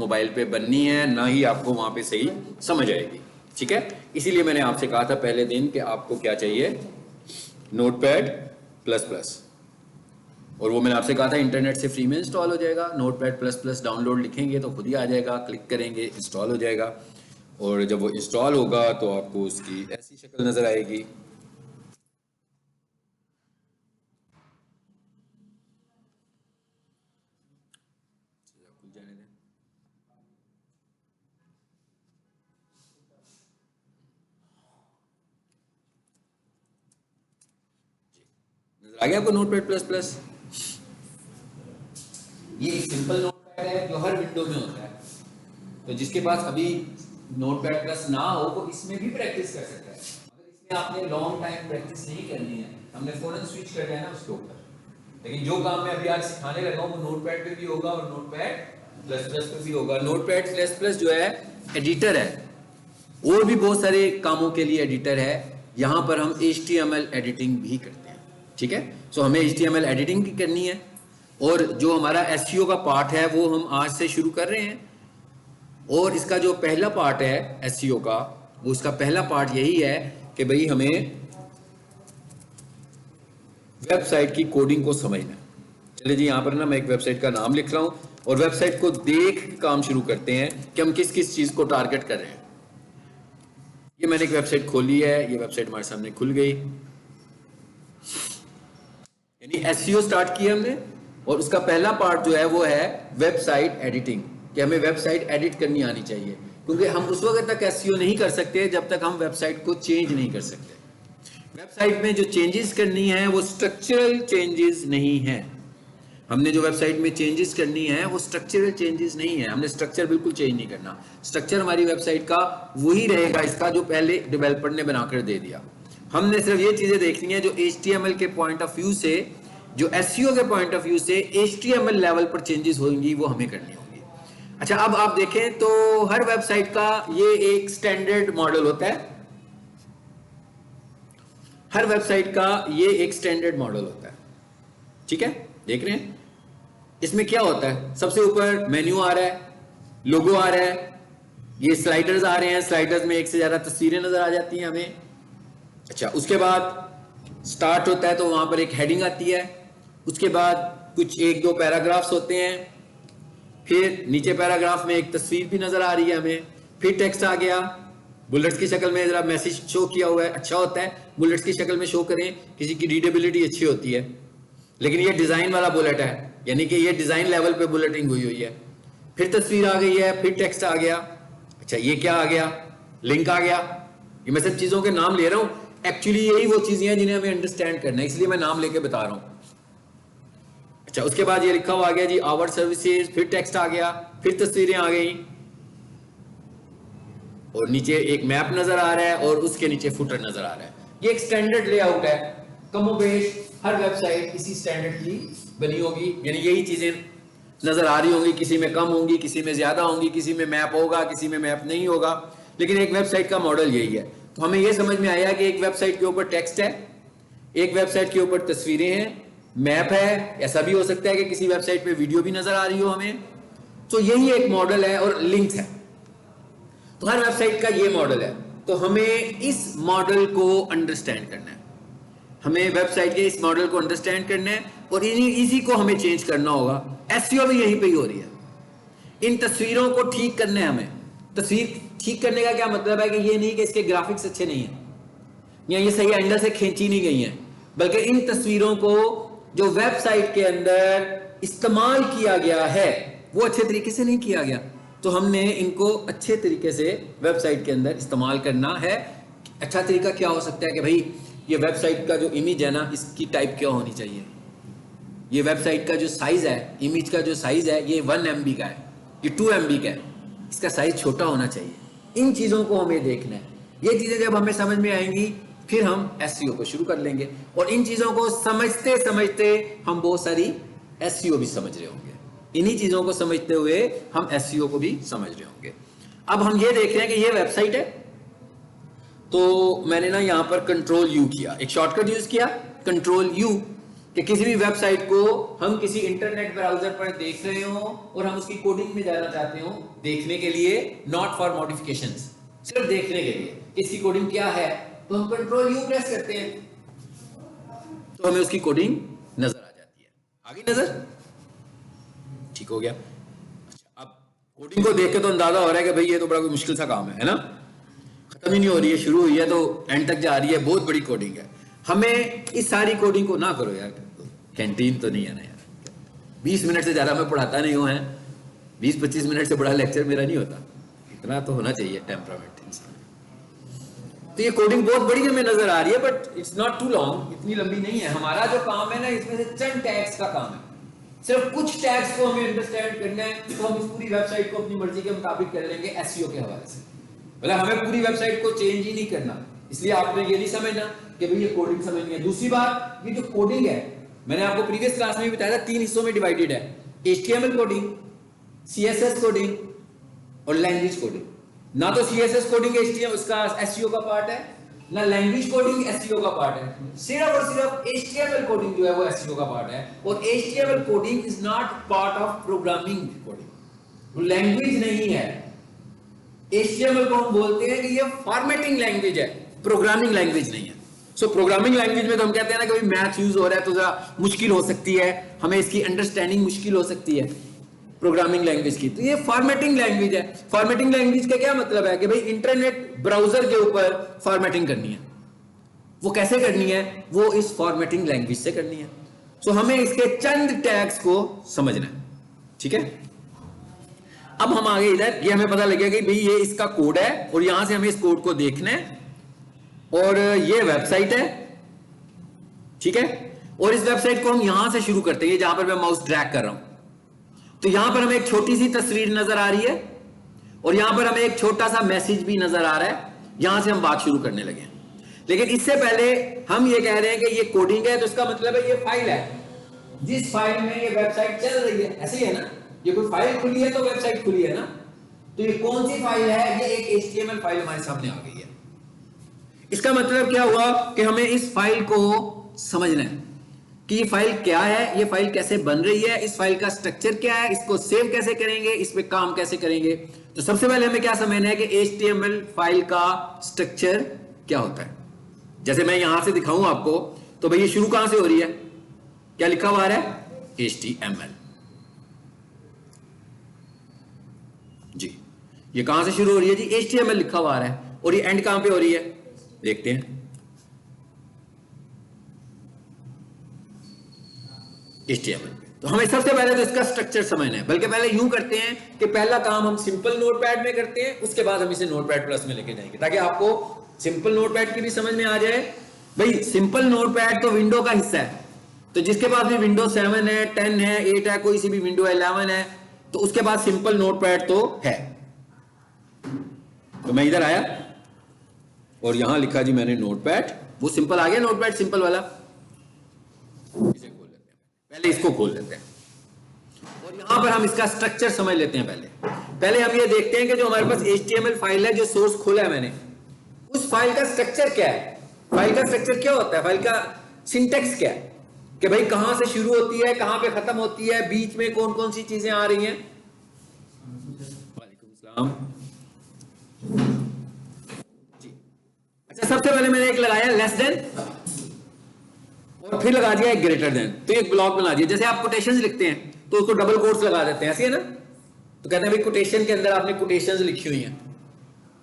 Mobile पे बननी है, ना ही आपको वहां पे सही समझ आएगी। ठीक है, इसीलिए मैंने आपसे कहा था पहले दिन कि आपको क्या चाहिए, नोटपैड प्लस प्लस। और वो मैंने आपसे कहा था इंटरनेट से फ्री में इंस्टॉल हो जाएगा। नोटपैड प्लस प्लस डाउनलोड लिखेंगे तो खुद ही आ जाएगा, क्लिक करेंगे इंस्टॉल हो जाएगा। और जब वो इंस्टॉल होगा तो आपको उसकी ऐसी शक्ल नजर आएगी। आ गया आपको नोटपैड प्लस प्लस। ये सिंपल नोटपैड है जो हर विंडो में होता है, तो जिसके पास अभी नोटपैड प्लस ना हो वो इसमें भी प्रैक्टिस कर सकता है। अगर इसमें आपने लॉन्ग टाइम प्रैक्टिस नहीं करनी है, हमने फौरन स्विच कर लेना उसके ऊपर। लेकिन जो काम मैं अभी आज सिखाने लगा हूँ वो नोटपैड पे भी होगा और नोटपैड प्लस प्लस पे भी होगा। नोटपैड प्लस प्लस जो है एडिटर है, और भी बहुत सारे कामों के लिए एडिटर है। यहाँ पर हम HTML एडिटिंग भी करते हैं। ठीक है, सो हमें HTML एडिटिंग भी करनी है, और जो हमारा SEO का पार्ट है वो हम आज से शुरू कर रहे हैं। और इसका जो पहला पार्ट है SEO का, वो उसका पहला पार्ट यही है कि भाई हमें वेबसाइट की कोडिंग को समझना है। चलिए जी, यहाँ पर ना मैं एक वेबसाइट का नाम लिख रहा हूँ और वेबसाइट को देख काम शुरू करते हैं कि हम किस किस चीज को टारगेट कर रहे हैं। ये मैंने एक वेबसाइट खोली है, ये वेबसाइट हमारे सामने खुल गई, यानी SEO स्टार्ट किया हमने। और उसका पहला पार्ट जो है वो है वेबसाइट एडिटिंग, कि हमें वेबसाइट एडिट करनी आनी चाहिए, क्योंकि हम उस वक्त तक SEO नहीं कर सकते जब तक हम वेबसाइट को चेंज नहीं कर सकते। वेबसाइट में जो चेंजेस करनी है वो स्ट्रक्चरल चेंजेस नहीं है। हमने जो वेबसाइट में चेंजेस करनी है वो स्ट्रक्चरल चेंजेस नहीं है, हमने स्ट्रक्चर बिल्कुल चेंज नहीं करना। स्ट्रक्चर हमारी वेबसाइट का वही रहेगा, इसका जो पहले डेवलपर ने बनाकर दे दिया। हमने सिर्फ ये चीजें देखनी है जो HTML के पॉइंट ऑफ व्यू से, जो SEO के पॉइंट ऑफ व्यू से HTML लेवल पर चेंजेस होंगी वो हमें करनी होगी। अच्छा, अब आप देखें तो हर वेबसाइट का ये एक स्टैंडर्ड मॉडल होता है। हर वेबसाइट का ये एक स्टैंडर्ड मॉडल होता है। ठीक है, देख रहे हैं इसमें क्या होता है। सबसे ऊपर मेन्यू आ रहा है, लोगो आ रहा है, ये स्लाइडर्स आ रहे हैं, स्लाइडर्स में एक से ज्यादा तस्वीरें नजर आ जाती हैं हमें। अच्छा, उसके बाद स्टार्ट होता है तो वहां पर एक हेडिंग आती है, उसके बाद कुछ एक दो पैराग्राफ्स होते हैं, फिर नीचे पैराग्राफ में एक तस्वीर भी नजर आ रही है हमें, फिर टेक्स्ट आ गया, बुलेट्स की शक्ल में जरा मैसेज शो किया हुआ है। अच्छा होता है बुलेट्स की शक्ल में शो करें, किसी की रीडेबिलिटी अच्छी होती है। लेकिन ये डिजाइन वाला बुलेट है, यानी कि ये डिजाइन लेवल पे बुलेटिंग हुई है। फिर तस्वीर आ गई है, फिर टेक्स्ट आ गया। अच्छा, ये क्या आ गया, लिंक आ गया। ये मैं सब चीजों के नाम ले रहा हूं, एक्चुअली यही वो चीजें हैं जिन्हें हमें अंडरस्टैंड करना है, इसलिए मैं नाम लेके बता रहा हूं। अच्छा, उसके बाद ये लिखा हुआ आ गया जी आवर सर्विसेज, फिर टेक्स्ट आ गया, फिर तस्वीरें आ गई, और नीचे एक मैप नजर आ रहा है और उसके नीचे फुटर नजर आ रहा है। ये एक स्टैंडर्ड लेआउट है, कमोबेश हर वेबसाइट इसी स्टैंडर्ड की बनी होगी, यानी यही चीजें नजर आ रही होंगी। किसी में कम होंगी, किसी में ज्यादा होंगी, किसी में मैप होगा, किसी में मैप नहीं होगा, लेकिन एक वेबसाइट का मॉडल यही है। तो हमें यह समझ में आया कि एक वेबसाइट के ऊपर टेक्स्ट है, एक वेबसाइट के ऊपर तस्वीरें हैं, मैप है। ऐसा भी हो सकता है कि किसी वेबसाइट पे वीडियो भी नजर आ रही हो हमें। तो यही एक मॉडल है, और लिंक है। तो हर वेबसाइट का ये मॉडल है, तो हमें इस मॉडल को अंडरस्टैंड करना है, हमें वेबसाइट के इस मॉडल को अंडरस्टैंड करना है, और इसी को हमें चेंज करना होगा। SEO भी यहीं पे ही हो रही है। इन तस्वीरों को ठीक करना है हमें। तस्वीर ठीक करने का क्या मतलब है कि ये नहीं कि इसके ग्राफिक्स अच्छे नहीं है या ये सही एंगल से खींची नहीं गई है, बल्कि इन तस्वीरों को जो वेबसाइट के अंदर इस्तेमाल किया गया है वो अच्छे तरीके से नहीं किया गया। तो हमने इनको अच्छे तरीके से वेबसाइट के अंदर इस्तेमाल करना है। अच्छा तरीका क्या हो सकता है कि भाई ये वेबसाइट का जो इमेज है ना, इसकी टाइप क्या होनी चाहिए। ये वेबसाइट का जो साइज है, इमेज का जो साइज है, ये 1 MB का है, ये 2 MB का है, इसका साइज छोटा होना चाहिए। इन चीजों को हमें देखना है। ये चीजें जब हमें समझ में आएंगी फिर हम SEO को शुरू कर लेंगे, और इन चीजों को समझते समझते हम बहुत सारी SEO भी समझ रहे होंगे। इन्हीं चीजों को समझते हुए हम SEO को भी समझ रहे होंगे। अब हम ये देख रहे हैं कि ये वेबसाइट है, तो मैंने ना यहां पर Ctrl U किया, एक शॉर्टकट यूज किया Ctrl U, कि किसी भी वेबसाइट को हम किसी इंटरनेट ब्राउजर पर देख रहे हो और हम उसकी कोडिंग में जाना चाहते हो देखने के लिए, नॉट फॉर मॉडिफिकेशंस, सिर्फ देखने के लिए इसकी कोडिंग क्या है, तो हम कंट्रोल यू प्रेस करते हैं तो हमें उसकी कोडिंग नजर आ जाती है। आगे नजर ठीक हो गया। अच्छा, अब कोडिंग को देख के तो अंदाजा हो रहा है कि भाई ये तो बड़ा कोई मुश्किल सा काम है ना, खत्म ही नहीं हो रही है, शुरू हुई है तो एंड तक जा रही है, बहुत बड़ी कोडिंग है। हमें इस सारी कोडिंग को ना करो यार, कैंटीन तो नहीं है ना यार, 20 मिनट से ज्यादा मैं पढ़ाता नहीं हूँ, 20-25 मिनट से बड़ा लेक्चर मेरा नहीं होता, इतना तो होना चाहिए टेम्परामेंट इंसान। तो ये कोडिंग बहुत बड़ी हमें नजर आ रही है, but it's not too long, इतनी लंबी नहीं है। हमारा जो काम है ना, इसमें से चंद टैग्स का काम है, सिर्फ कुछ टैग्स को हमें अंडरस्टैंड करना है, तो हम इस पूरी वेबसाइट को अपनी मर्जी के मुताबिक कर लेंगे एसईओ के हवाले से। मतलब हमें पूरी वेबसाइट को चेंज ही नहीं करना, इसलिए आपने ये नहीं समझना कि भाई ये कोडिंग समझनी है। दूसरी बात, ये जो कोडिंग है, मैंने आपको प्रीवियस क्लास में भी बताया था, 3 हिस्सों में डिवाइडेड है, HTML कोडिंग, CSS कोडिंग और लैंग्वेज कोडिंग। ना तो CSS कोडिंग HTML उसका SEO का पार्ट है, ना लैंग्वेज कोडिंग SEO का पार्ट है, सिर्फ और सिर्फ HTML कोडिंग जो है वो SEO का पार्ट है। और HTML coding is not part of programming coding, language नहीं है। HTML को हम बोलते हैं कि ये फॉर्मेटिंग लैंग्वेज है, प्रोग्रामिंग लैंग्वेज नहीं है। सो प्रोग्रामिंग लैंग्वेज में तो हम कहते हैं ना कि भाई मैथ यूज हो रहा है तो जरा मुश्किल हो सकती है, हमें इसकी अंडरस्टैंडिंग मुश्किल हो सकती है प्रोग्रामिंग लैंग्वेज की, तो ये फॉर्मेटिंग लैंग्वेज है। फॉर्मेटिंग लैंग्वेज का क्या मतलब है कि भाई इंटरनेट ब्राउजर के ऊपर फॉर्मेटिंग करनी है, वो कैसे करनी है, वो इस फॉर्मेटिंग लैंग्वेज से करनी है। सो हमें इसके चंद टैग्स को समझना है, ठीक है। अब हम आगे इधर, ये हमें पता लग गया कि भाई ये इसका कोड है और यहां से हमें इस कोड को देखना है, और ये वेबसाइट है, ठीक है। और इस वेबसाइट को हम यहां से शुरू करते हैं, जहां पर मैं माउस ड्रैग कर रहा हूं, तो यहां पर हमें एक छोटी सी तस्वीर नजर आ रही है और यहां पर हमें एक छोटा सा मैसेज भी नजर आ रहा है, यहां से हम बात शुरू करने लगे। लेकिन इससे पहले हम ये कह रहे हैं कि ये कोडिंग है, तो इसका मतलब है ये फाइल है, जिस फाइल में ये वेबसाइट चल रही है, ऐसे ही है ना, ये कोई फाइल खुली है तो वेबसाइट खुली है ना, तो ये कौन सी फाइल है, ये एक HTML फाइल हमारे सामने आ गई है। इसका मतलब क्या हुआ कि हमें इस फाइल को समझना है कि ये फाइल क्या है, ये फाइल कैसे बन रही है, इस फाइल का स्ट्रक्चर क्या है, इसको सेव कैसे करेंगे, इस पे काम कैसे करेंगे। तो सबसे पहले हमें क्या समझना है कि HTML फाइल का स्ट्रक्चर क्या होता है। जैसे मैं यहां से दिखाऊं आपको, तो भाई ये शुरू कहां से हो रही है, क्या लिखा हुआ है, HTML जी, ये कहां से शुरू हो रही है जी, HTML लिखा हुआ है, और ये एंड कहां पे हो रही है, देखते हैं, HTML। तो हमें सबसे पहले तो इसका स्ट्रक्चर समझना है, बल्कि पहले यूं करते हैं कि पहला काम हम सिंपल नोटपैड में करते हैं, उसके बाद हम इसे नोटपैड प्लस में लेके जाएंगे, ताकि आपको सिंपल नोटपैड की भी समझ में आ जाए। भाई सिंपल नोटपैड तो विंडो का हिस्सा है, तो जिसके पास भी विंडो 7 है, 10 है, 8 है, कोई सी भी विंडो 11 है, तो उसके पास सिंपल नोटपैड तो है। तो मैं इधर आया और यहां लिखा जी मैंने नोटपैड, वो सिंपल आ गया नोटपैड सिंपल वाला। इसे खोल लेते हैं, पहले इसको खोल लेते हैं और यहां पर हम इसका स्ट्रक्चर समझ लेते हैं। पहले हम ये देखते हैं कि जो हमारे पास HTML फाइल है, जो सोर्स खोला है मैंने, उस फाइल का स्ट्रक्चर क्या है। फाइल का स्ट्रक्चर क्या होता है, फाइल का सिंटेक्स क्या है, कि भाई कहां से शुरू होती है, कहां पे खत्म होती है, बीच में कौन कौन सी चीजें आ रही हैं। वालेकुम सलाम जी। अच्छा, सबसे पहले मैंने एक लगाया लेस देन और फिर लगा दिया एक ग्रेटर देन, तो एक ब्लॉक बना दिया। जैसे आप कोटेशंस लिखते हैं तो उसको डबल कोट्स लगा देते हैं, ऐसे है ना, तो कहते हैं भाई कोटेशन के अंदर आपने कोटेशंस लिखी हुई हैं,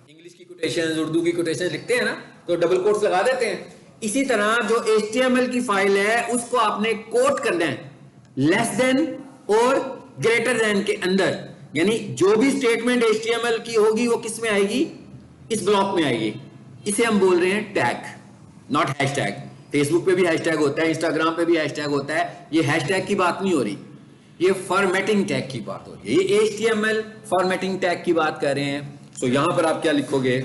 इंग्लिश की कोटेशंस, उर्दू की कोटेशंस लिखते हैं ना, तो डबल कोट्स लगा देते हैं। इसी तरह जो HTML की फाइल है उसको आपने कोट करना है लेस देन और ग्रेटर देन के अंदर, यानी जो भी स्टेटमेंट HTML की होगी वो किस में आएगी, इस ब्लॉक में आएगी। इसे हम बोल रहे हैं टैग, नॉट हैशटैग। फेसबुक पे भी हैशटैग होता है, इंस्टाग्राम पे भी हैशटैग होता है, ये हैशटैग की बात नहीं हो रही, ये फॉर्मेटिंग टैग की बात हो रही है। ये HTML फॉर्मेटिंग टैग की बात कर रहे हैं। सो यहां पर आप क्या लिखोगे,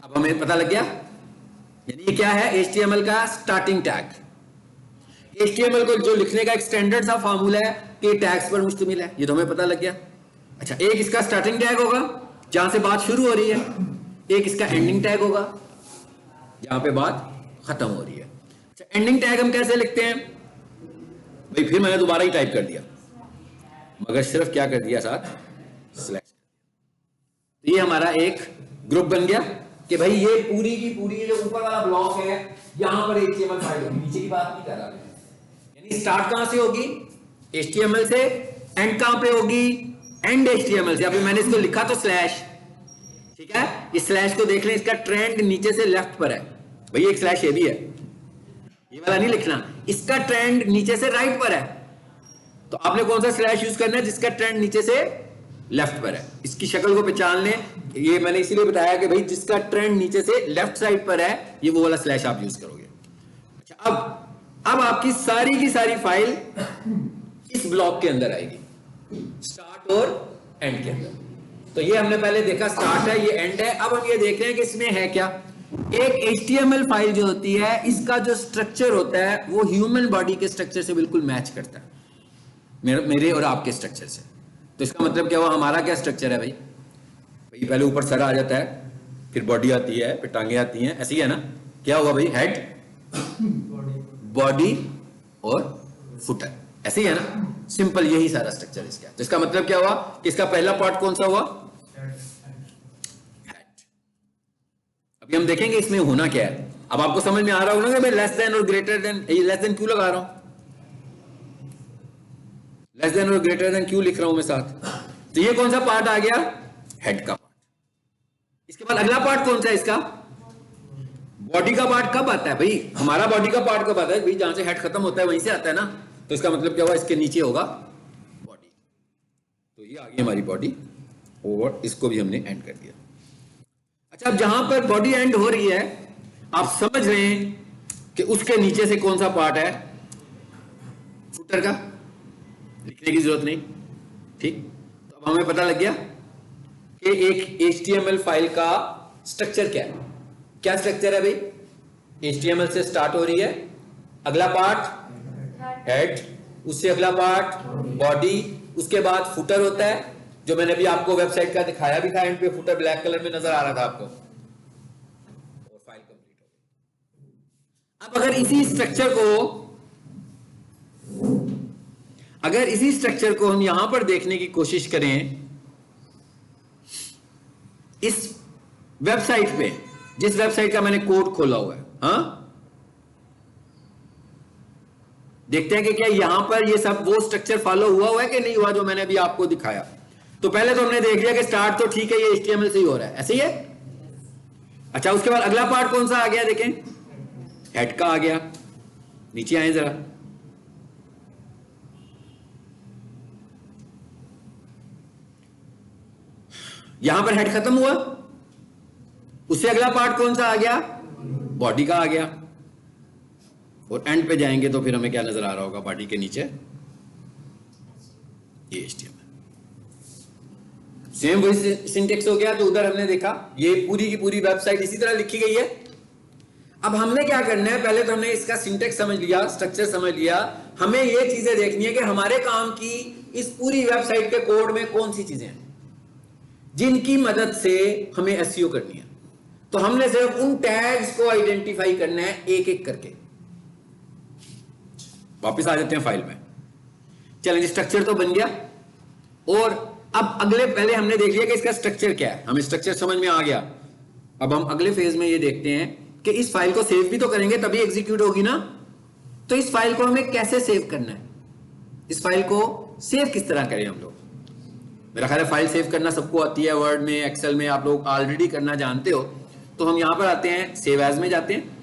अब हमें पता लग गया, यानी ये क्या है, HTML का स्टार्टिंग टैग। HTML को जो लिखने का एक स्टैंडर्ड सा फार्मूला है कि टैग्स पर मुश्तमिल है, ये तो हमें पता लग गया। अच्छा, एक इसका स्टार्टिंग टैग होगा जहां से बात शुरू हो रही है, एक इसका एंडिंग टैग होगा जहां पे बात खत्म हो रही है। अच्छा, एंडिंग टैग हम कैसे लिखते हैं भाई? फिर मैंने दोबारा ही टाइप कर दिया, मगर सिर्फ क्या कर दिया साथ, स्लैश। तो ये हमारा एक ग्रुप बन गया कि भाई ये पूरी की पूरी जो ऊपर वाला ब्लॉक है, यहां पर HTML फाइल होगी, नीचे की बात नहीं कर रहा। यानी स्टार्ट कहां से होगी? HTML से। एंड कहां पे होगी? एंड HTML से। अभी मैंने इसको लिखा तो स्लैश, ठीक है, इस स्लैश को देख लें, इसका ट्रेंड नीचे से लेफ्ट पर है भाई, एक स्लैश ये भी है, ये वाला नहीं लिखना, इसका ट्रेंड नीचे से राइट पर है। तो आपने कौन सा स्लैश यूज करना है? जिसका ट्रेंड नीचे से लेफ्ट पर है। इसकी शक्ल को पहचान लें, ये मैंने इसीलिए बताया कि भाई जिसका ट्रेंड नीचे से लेफ्ट साइड पर है, ये वो वाला स्लैश आप यूज करोगे। अच्छा, अब आपकी सारी की सारी फाइल इस ब्लॉक के अंदर आएगी, स्टार्ट और एंड के अंदर। तो ये हमने पहले देखा स्टार्ट है, ये एंड है। अब हम ये देख रहे हैं कि इसमें है क्या। एक HTML फाइल जो होती है, इसका जो स्ट्रक्चर होता है वो ह्यूमन बॉडी के स्ट्रक्चर से बिल्कुल मैच करता है, मेरे और आपके स्ट्रक्चर से। तो इसका मतलब क्या हुआ? हमारा क्या स्ट्रक्चर है भाई? भाई पहले ऊपर सर आ जाता है, फिर बॉडी आती है, फिर टांगे आती हैं, ऐसी है ना? क्या हुआ भाई? हेड, बॉडी और फुटर, ऐसे ही है ना? सिंपल, यही सारा स्ट्रक्चर इसका। तो इसका मतलब क्या हुआ कि इसका पहला पार्ट कौन सा हुआ? हेड। अभी हम देखेंगे इसमें होना क्या है। अब आपको समझ में आ रहा होगा कि मैं लेस देन और ग्रेटर देन, लेस देन क्यों लगा रहा हूं, लेस देन और ग्रेटर देन क्यों लिख रहा हूं मैं साथ? तो ये कौन सा पार्ट आ गया? हेड का पार्ट। इसके बाद अगला पार्ट कौन सा है इसका? बॉडी का पार्ट कब आता है भाई? हमारा बॉडी का पार्ट कब आता है भाई? जहां से हेड खत्म होता है वहीं से आता है ना। तो इसका मतलब क्या हुआ? इसके नीचे होगा बॉडी। तो ये आ गई हमारी बॉडी, और इसको भी हमने एंड कर दिया। अच्छा, अब जहां पर बॉडी एंड हो रही है, आप समझ रहे हैं कि उसके नीचे से कौन सा पार्ट है? फुटर का। लिखने की जरूरत नहीं, ठीक। तो अब हमें पता लग गया कि एक HTML फाइल का स्ट्रक्चर क्या है। क्या स्ट्रक्चर है भाई? HTML से स्टार्ट हो रही है, अगला पार्ट हेड, उससे अगला पार्ट बॉडी, उसके बाद फुटर होता है, जो मैंने भी आपको वेबसाइट का दिखाया भी था, एंड पे फुटर ब्लैक कलर में नजर आ रहा था आपको, और फाइल कंप्लीट हो गई। अब अगर इसी स्ट्रक्चर को हम यहां पर देखने की कोशिश करें, इस वेबसाइट पे, जिस वेबसाइट का मैंने कोड खोला हुआ है, हाँ, देखते हैं कि क्या यहां पर ये सब वो स्ट्रक्चर फॉलो हुआ है कि नहीं हुआ जो मैंने अभी आपको दिखाया। तो पहले तो हमने देख लिया कि स्टार्ट तो ठीक है, ये HTML से ही हो रहा है, ऐसे ही है। अच्छा, उसके बाद अगला पार्ट कौन सा आ गया? देखें, हेड का आ गया। नीचे आए जरा, यहां पर हेड खत्म हुआ, उससे अगला पार्ट कौन सा आ गया? बॉडी का आ गया। और एंड पे जाएंगे तो फिर हमें क्या नजर आ रहा होगा? बॉडी के नीचे ये HTML। सेम वही सिंटेक्स हो गया तो उधर हमने देखा, ये पूरी की पूरी वेबसाइट इसी तरह लिखी गई है। अब हमने क्या करना है? पहले तो हमने इसका सिंटेक्स समझ लिया, स्ट्रक्चर समझ लिया। हमें ये चीजें देखनी है कि हमारे काम की इस पूरी वेबसाइट के कोड में कौन सी चीजें हैं जिनकी मदद से हमें SEO करनी है। तो हमने सिर्फ उन टैग्स को आइडेंटिफाई करना है एक एक करके। वापस आ जाते हैं फाइल में। चलिए, स्ट्रक्चर तो बन गया, और अब पहले हमने देख लिया कि इसका स्ट्रक्चर क्या है, हमें स्ट्रक्चर समझ में आ गया। अब हम अगले फेज में ये देखते हैं कि इस फाइल को सेव भी तो करेंगे, तभी एग्जीक्यूट होगी ना। तो इस फाइल को हमें कैसे सेव करना है? इस फाइल को सेव किस तरह करें हम लोग? मेरा ख्याल है फाइल सेव करना सबको आती है, वर्ड में, एक्सेल में आप लोग ऑलरेडी करना जानते हो। तो हम यहां पर आते हैं, सेव एज में जाते हैं,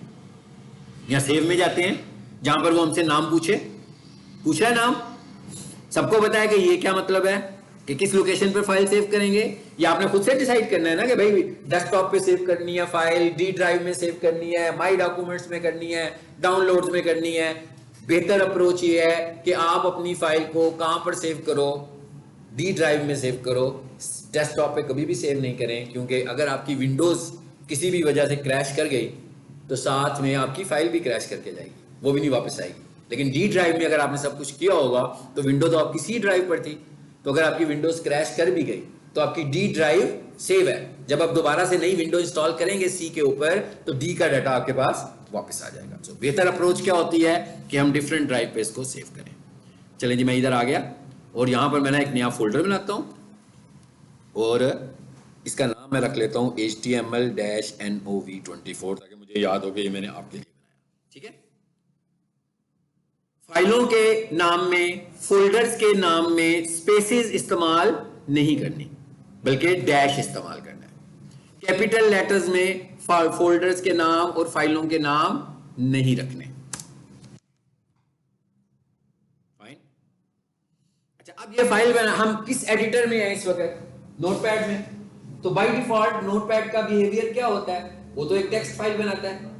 या सेव में जाते हैं, जहां पर वो हमसे नाम पूछा है नाम। सबको बताया कि ये क्या मतलब है, कि किस लोकेशन पर फाइल सेव करेंगे। या आपने खुद से डिसाइड करना है ना कि भाई डेस्कटॉप पे सेव करनी है फाइल, डी ड्राइव में सेव करनी है, माई डॉक्यूमेंट्स में करनी है, डाउनलोड्स में करनी है। बेहतर अप्रोच ये है कि आप अपनी फाइल को कहां पर सेव करो? डी ड्राइव में सेव करो, डेस्कटॉप पे कभी भी सेव नहीं करें, क्योंकि अगर आपकी विंडोज किसी भी वजह से क्रैश कर गई तो साथ में आपकी फाइल भी क्रैश करके जाएगी, वो भी नहीं वापस आएगी। लेकिन डी ड्राइव में अगर आपने सब कुछ किया होगा तो विंडो तो आपकी सी ड्राइव पर थी, तो अगर आपकी विंडोज क्रैश कर भी गई तो आपकी डी ड्राइव सेव है। जब आप दोबारा से नई विंडो इंस्टॉल करेंगे सी के ऊपर तो डी का डाटा आपके पास वापस आ जाएगा। तो बेहतर अप्रोच क्या होती है कि हम डिफरेंट ड्राइव पे इसको सेव करें। चलें जी, मैं इधर आ गया और यहाँ पर मैंने एक नया फोल्डर बनाता हूँ और इसका नाम मैं रख लेता हूँ HTML-NOV24 ताकि मुझे याद हो कि ये मैंने आपके लिए बनाया। ठीक है, फाइलों के नाम में, फोल्डर्स के नाम में स्पेसेस इस्तेमाल नहीं करनी बल्कि डैश इस्तेमाल करना है। कैपिटल लेटर्स में फोल्डर्स के नाम और फाइलों के नाम नहीं रखने। फाइन। अच्छा, अब ये फाइल हम किस एडिटर में है इस वक्त? नोटपैड में। तो बाय डिफॉल्ट नोटपैड का बिहेवियर क्या होता है? वो तो एक टेक्स्ट फाइल बनाता है।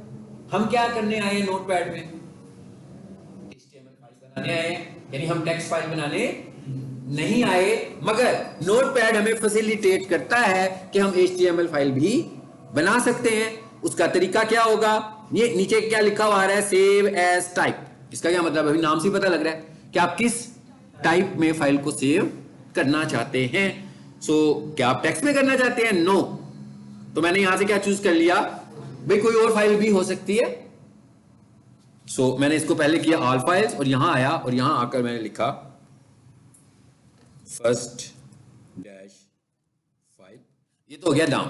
हम क्या करने आए हैं नोटपैड में? HTML फाइल बनाने आए हैं, यानी हम टेक्स्ट फाइल बनाने नहीं आए, मगर नोटपैड हमें फैसिलिटेट करता है कि हम HTML फाइल भी बना सकते हैं। उसका तरीका क्या होगा? ये नीचे क्या लिखा हुआ आ रहा है? Save as type. इसका क्या मतलब? अभी नाम से पता लग रहा है कि आप किस टाइप में फाइल को सेव करना चाहते हैं। क्या आप टेक्स्ट में करना चाहते हैं? नो। तो मैंने यहां से क्या चूज कर लिया भाई, कोई और फाइल भी हो सकती है। मैंने इसको पहले किया ऑल फाइल्स और यहां आया और यहां आकर मैंने लिखा फर्स्ट डैश फाइल। ये तो हो गया नाम।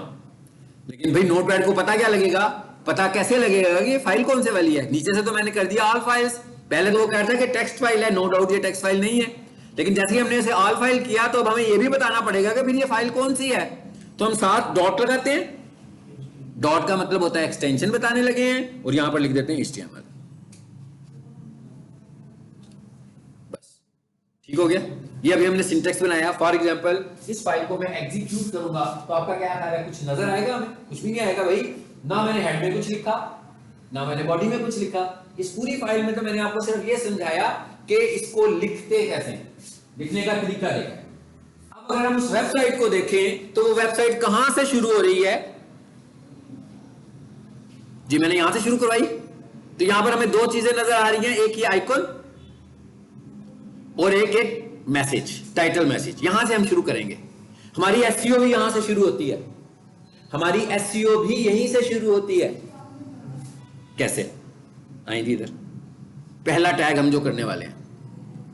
लेकिन भाई नोटपैड को पता क्या लगेगा? पता कैसे लगेगा कि फाइल कौन से वाली है? नीचे से तो मैंने कर दिया ऑल फाइल्स। पहले तो वो कहता है कि टेक्स्ट फाइल है, नो डाउट ये टेक्स्ट फाइल नहीं है, लेकिन जैसे ही हमने इसे ऑल फाइल किया तो अब हमें ये भी बताना पड़ेगा कि फिर ये फाइल कौन सी है। तो हम साथ डॉट लगाते हैं। डॉट का मतलब होता है एक्सटेंशन बताने लगे हैं और यहां पर लिख देते हैं HTML। बस ठीक हो गया। ये अभी हमने सिंटेक्स बनाया। फॉर एग्जांपल इस फाइल को मैं एग्जीक्यूट करूंगा तो आपका क्या ख्याल है? कुछ नजर आएगा हमें? कुछ भी नहीं आएगा भाई। ना मैंने हेड में कुछ लिखा, ना मैंने बॉडी में कुछ लिखा। इस पूरी फाइल में तो मैंने आपको सिर्फ ये समझाया कि इसको लिखते कैसे हैं, लिखने का तरीका देखा। अब अगर हम उस वेबसाइट को देखें तो वो वेबसाइट कहां से शुरू हो रही है? जी मैंने यहां से शुरू करवाई। तो यहां पर हमें दो चीजें नजर आ रही हैं, एक ही आइकन और एक मैसेज, टाइटल मैसेज। यहां से हम शुरू करेंगे। हमारी एसईओ भी यहां से शुरू होती है। हमारी एसईओ भी यहीं से शुरू होती है। कैसे? आएंगे इधर। पहला टैग हम जो करने वाले हैं,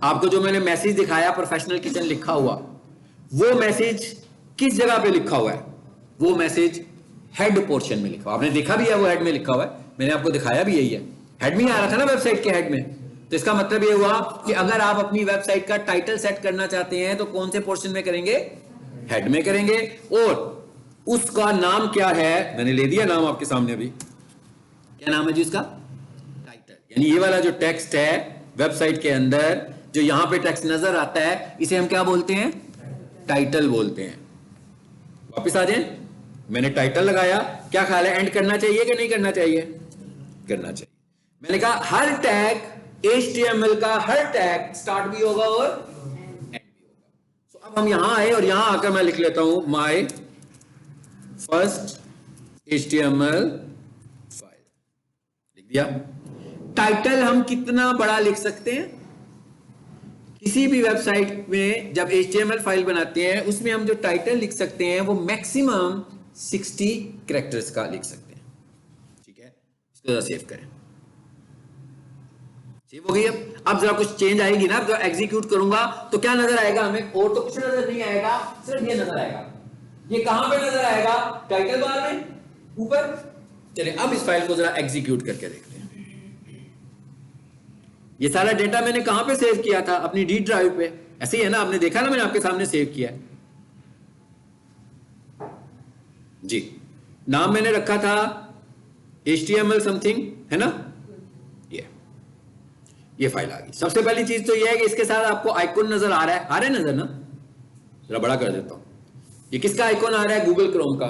आपको जो मैंने मैसेज दिखाया प्रोफेशनल किचन लिखा हुआ, वो मैसेज किस जगह पे लिखा हुआ है? वो मैसेज हेड पोर्शन में लिखा हुआ। आपने देखा भी है वो हेड में लिखा हुआ है, मैंने आपको दिखाया भी यही है। हेड में ही आ रहा था ना वेबसाइट के हेड में। तो इसका मतलब ये हुआ कि अगर आप अपनी वेबसाइट का टाइटल सेट करना चाहते हैं तो कौन से पोर्शन में करेंगे? हेड में करेंगे। और उसका नाम क्या है? मैंने ले दिया नाम आपके सामने अभी। क्या नाम है जी उसका? टाइटल। यानी ये वाला जो टेक्स्ट है वेबसाइट के अंदर, जो यहां पे टेक्स्ट नजर आता है, इसे हम क्या बोलते हैं? टाइटल बोलते हैं। वापिस आ जाए। मैंने टाइटल लगाया। क्या ख्याल है, एंड करना चाहिए कि नहीं करना चाहिए? करना चाहिए। मैंने कहा हर टैग HTML का हर टैग स्टार्ट भी होगा और एंड भी होगा। अब हम यहां आए और यहां आकर मैं लिख लेता हूं माय फर्स्ट HTML फाइल। लिख दिया। टाइटल हम कितना बड़ा लिख सकते हैं? किसी भी वेबसाइट में जब HTML फाइल बनाते हैं उसमें हम जो टाइटल लिख सकते हैं वो मैक्सिमम 60 कैरेक्टर्स का लिख सकते हैं। ठीक है, इसको सेव करें। सेव हो गई। अब जरा कुछ चेंज आएगी ना, जब एग्जीक्यूट करूंगा तो क्या नजर आएगा हमें? और तो कुछ नजर नहीं आएगा, सिर्फ ये नजर आएगा। ये कहां पे नजर आएगा? टाइटल बार में ऊपर। चलिए अब इस फाइल को जरा एग्जीक्यूट करके देखते हैं। ये सारा डेटा मैंने कहां पे सेव किया था? अपनी डी ड्राइव पे। ऐसे ही है ना, आपने देखा ना, मैंने आपके सामने सेव किया है जी। नाम मैंने रखा था HTML समथिंग, है ना? ये फाइल आ गई। सबसे पहली चीज तो ये है कि इसके साथ आपको आइकन नजर आ रहा है। आ रहा है नजर ना? जरा बड़ा कर देता हूं। ये किसका आइकन आ रहा है? गूगल क्रोम का,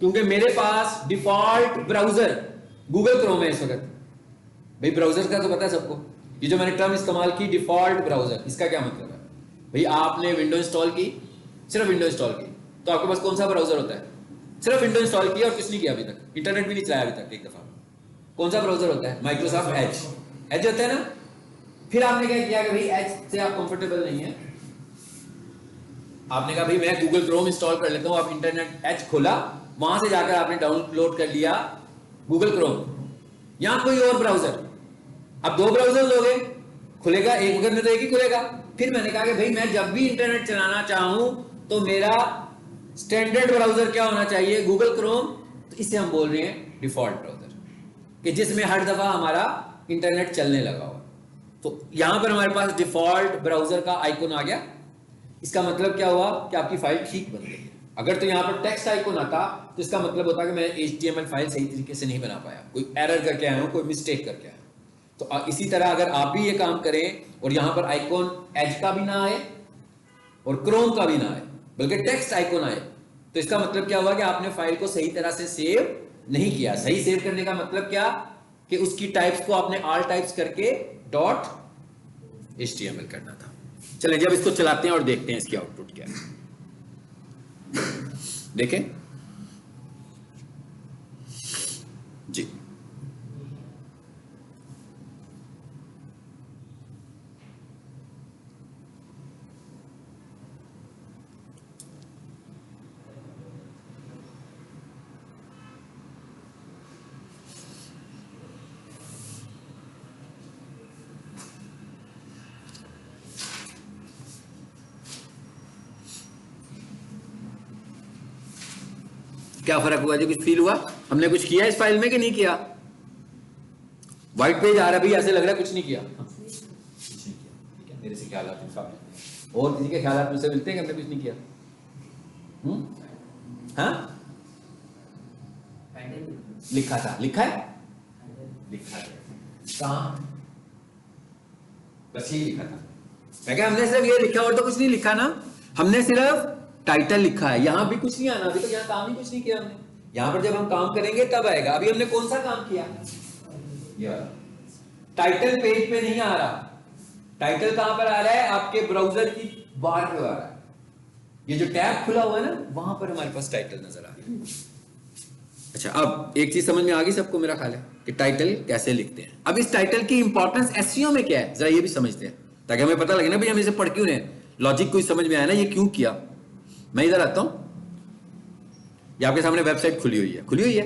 क्योंकि मेरे पास डिफॉल्ट ब्राउजर गूगल क्रोम है इस वक्त। भाई ब्राउजर का तो पता है सबको। ये जो मैंने टर्म इस्तेमाल की डिफॉल्ट ब्राउजर, इसका क्या मतलब है? भाई आपने विंडो इंस्टॉल की, सिर्फ विंडो इंस्टॉल की, तो आपके पास कौन सा ब्राउजर होता है? सिर्फ विंडो इंस्टॉल किया और कुछ नहीं किया अभी तक, इंटरनेट भी नहीं चलाया अभी तक एक दफा। कौन सा ब्राउजर होता है? माइक्रोसॉफ्ट एज होता है ना। फिर आपने क्या किया कि भाई एज से आप कंफर्टेबल नहीं है, आपने कहा भाई मैं गूगल क्रोम इंस्टॉल कर लेता हूं, आप इंटरनेट एज खोला, वहां से जाकर आपने डाउनलोड कर लिया गूगल क्रोम या कोई और ब्राउजर। अब 2 ब्राउजर लोगे, खुलेगा एक वक्त में तो एक ही खुलेगा। फिर मैंने कहा कि भाई मैं जब भी इंटरनेट चलाना चाहूं तो मेरा स्टैंडर्ड ब्राउजर क्या होना चाहिए, गूगल क्रोम। तो इसे हम बोल रहे हैं डिफॉल्ट ब्राउजर, कि जिसमें हर दफा हमारा इंटरनेट चलने लगा हो। तो यहां पर हमारे पास डिफॉल्ट ब्राउजर का आइकन आ गया। इसका मतलब क्या हुआ कि आपकी फाइल ठीक बन गई है। अगर तो यहां पर टेक्स्ट आइकन आता तो इसका मतलब होता कि मैं HTML फाइल सही तरीके से नहीं बना पाया, कोई एरर करके आया हूं, कोई मिस्टेक करके आया हूं। तो इसी तरह अगर आप भी ये काम करें और यहां पर आइकन एज का भी ना आए और क्रोम का भी ना आए, बल्कि टेक्स्ट आइकन आए, तो इसका मतलब क्या हुआ कि आपने फाइल को सही तरह से सेव नहीं किया। सही सेव करने का मतलब क्या कि उसकी टाइप्स को आपने ऑल टाइप्स करके .html करना था। चलें जब इसको चलाते हैं और देखते हैं इसकी आउटपुट क्या है। देखें जी, क्या फर्क हुआ जी, कुछ फील हुआ? हमने कुछ किया इस फाइल में कि नहीं किया? व्हाइट पेज आ रहा है भाई, ऐसे लग रहा है कुछ नहीं किया। मेरे से ख्याल और किसी के ख्याल मुझसे मिलते हैं कि हमने कुछ नहीं किया? हाँ लिखा था, लिखा है, लिखा है कहाँ? बस ये लिखा था। मैं क्या हमने सिर्फ ये लिखा और तो कुछ नहीं लिखा ना, हमने सिर्फ टाइटल लिखा है। यहां भी कुछ नहीं आना, अभी तो यहां काम ही कुछ नहीं किया हमने। यहां पर जब हम काम करेंगे तब आएगा। अभी हमने कौन सा काम किया? टाइटल पेज पे नहीं आ रहा। टाइटल कहां पर आ रहा है? आपके ब्राउजर की बाहर पे आ रहा है। ये जो टैब खुला हुआ है ना, वहां पर हमारे पास टाइटल नजर आ रहा है। अच्छा, अब एक चीज समझ में आ गई सबको मेरा ख्याल है कि टाइटल कैसे लिखते हैं। अब इस टाइटल की इंपॉर्टेंस एसईओ में क्या है, जरा ये भी समझते हैं, ताकि हमें पता लगे ना भाई हम इसे पढ़ क्यों रहे हैं, लॉजिक कोई समझ में आया ना, ये क्यों किया। मैं इधर आता हूं, ये आपके सामने वेबसाइट खुली हुई है।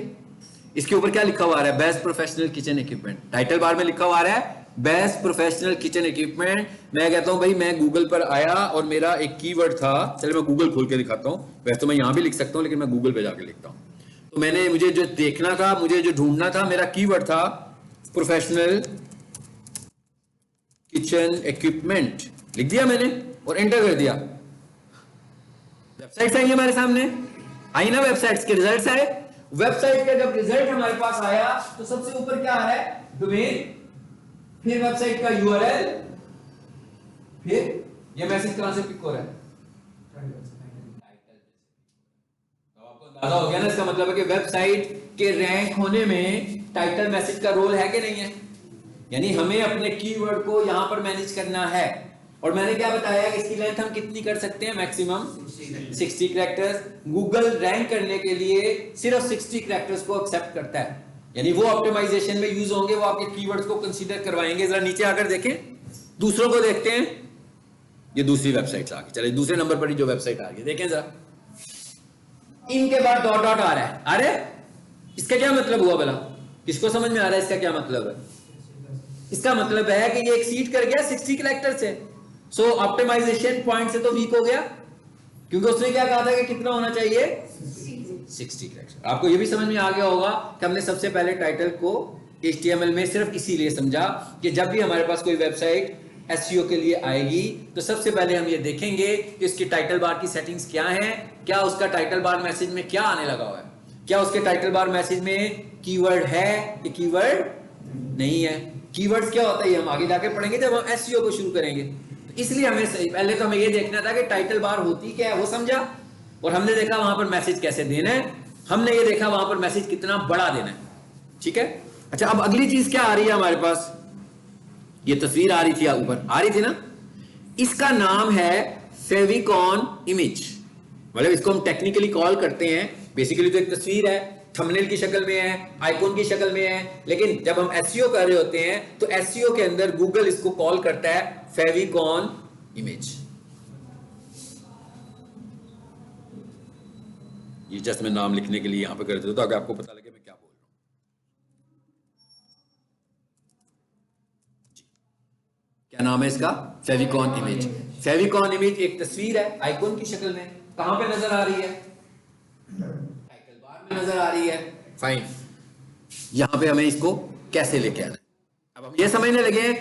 इसके ऊपर क्या लिखा हुआ आ रहा है? Best professional kitchen equipment. Title bar में लिखा हुआ आ रहा है बेस्ट प्रोफेशनल किचन इक्विपमेंट। मैं कहता हूं भाई मैं गूगल पर आया और मेरा एक कीवर्ड था, चलो मैं गूगल खोल के दिखाता हूं। वैसे तो मैं यहां भी लिख सकता हूं, लेकिन मैं गूगल पे जाके लिखता हूं। तो मैंने, मुझे जो देखना था, मुझे जो ढूंढना था, मेरा कीवर्ड था प्रोफेशनल किचन इक्विपमेंट। लिख दिया मैंने और एंटर कर दिया। वेबसाइट्स आई हमारे सामने, आई ना, वेबसाइट्स के रिजल्ट्स आए। वेबसाइट का जब रिजल्ट हमारे पास आया तो सबसे ऊपर क्या आ रहा है? डोमेन, फिर वेबसाइट का यूआरएल, फिर ये मैसेज कहां से पिक हो रहा है? तो आपको अंदाजा हो गया ना, इसका मतलब है कि वेबसाइट के रैंक होने में टाइटल मैसेज का रोल है कि नहीं है। यानी हमें अपने कीवर्ड को यहां पर मैनेज करना है। और मैंने क्या बताया कि इसकी लेंथ हम कितनी कर सकते हैं? Maximum 60 characters. गूगल रैंक करने के लिए सिर्फ 60 कैरेक्टर्स को एक्सेप्ट करता है, यानी वो ऑप्टिमाइजेशन में यूज होंगे, वो आपके कीवर्ड्स को कंसीडर करवाएंगे। जरा नीचे आकर देखें, दूसरों को देखते हैं। ये दूसरी वेबसाइट आ गई, चलिए दूसरे नंबर पर ही जो वेबसाइट आ गई देखें जरा। इनके बाद डॉट डॉट आ रहा है। अरे इसका क्या मतलब हुआ भला? किसको समझ में आ रहा है इसका क्या मतलब है? इसका मतलब है कि ये एक्सीड कर गया 60 कैरेक्टर से। सो ऑप्टिमाइजेशन पॉइंट से तो वीक हो गया, क्योंकि उसने क्या कहा था कि कितना होना चाहिए? 60 कैरेक्टर। आपको ये भी समझ में आ गया होगा कि हमने सबसे पहले टाइटल को HTML में सिर्फ इसीलिए समझा कि जब भी हमारे पास कोई वेबसाइट SEO के लिए आएगी तो सबसे पहले हम ये देखेंगे कि उसकी टाइटल बार की सेटिंग्स क्या हैं, क्या उसका टाइटल बार मैसेज में क्या आने लगा हुआ है, क्या उसके टाइटल बार मैसेज में कीवर्ड है कि कीवर्ड नहीं है। कीवर्ड्स क्या होता है ये हम आगे जाके पढ़ेंगे जब हम SEO को शुरू करेंगे। तो इसलिए हमें पहले तो हमें ये देखना था कि टाइटल बार होती क्या है, वो समझा, और हमने देखा वहां पर मैसेज कैसे देना है, हमने ये देखा वहां पर मैसेज कितना बड़ा देना है। ठीक है। अच्छा, अब अगली चीज क्या आ रही है हमारे पास? ये तस्वीर आ रही थी, ऊपर आ रही थी ना, इसका नाम है फेविकॉन इमेज। मतलब इसको हम टेक्निकली कॉल करते हैं, बेसिकली तो एक तस्वीर है, थंबनेल की शक्ल में है, आइकॉन की शक्ल में है, लेकिन जब हम एसईओ कर रहे होते हैं तो एसईओ के अंदर गूगल इसको कॉल करता है फेविकॉन इमेज। ये जस्ट मैं नाम लिखने के लिए यहाँ पे कर देता हूँ ताकि आपको पता लगे मैं क्या बोल रहा हूँ। क्या नाम है इसका? Favicon image. फेविकॉन इमेज एक तस्वीर है आइकॉन की शक्ल में। कहां पे नजर आ रही है? टाइटल बार में नजर आ रही है। फाइन, यहां पे हमें इसको कैसे लेके आना है अब हम ये समझने लगे।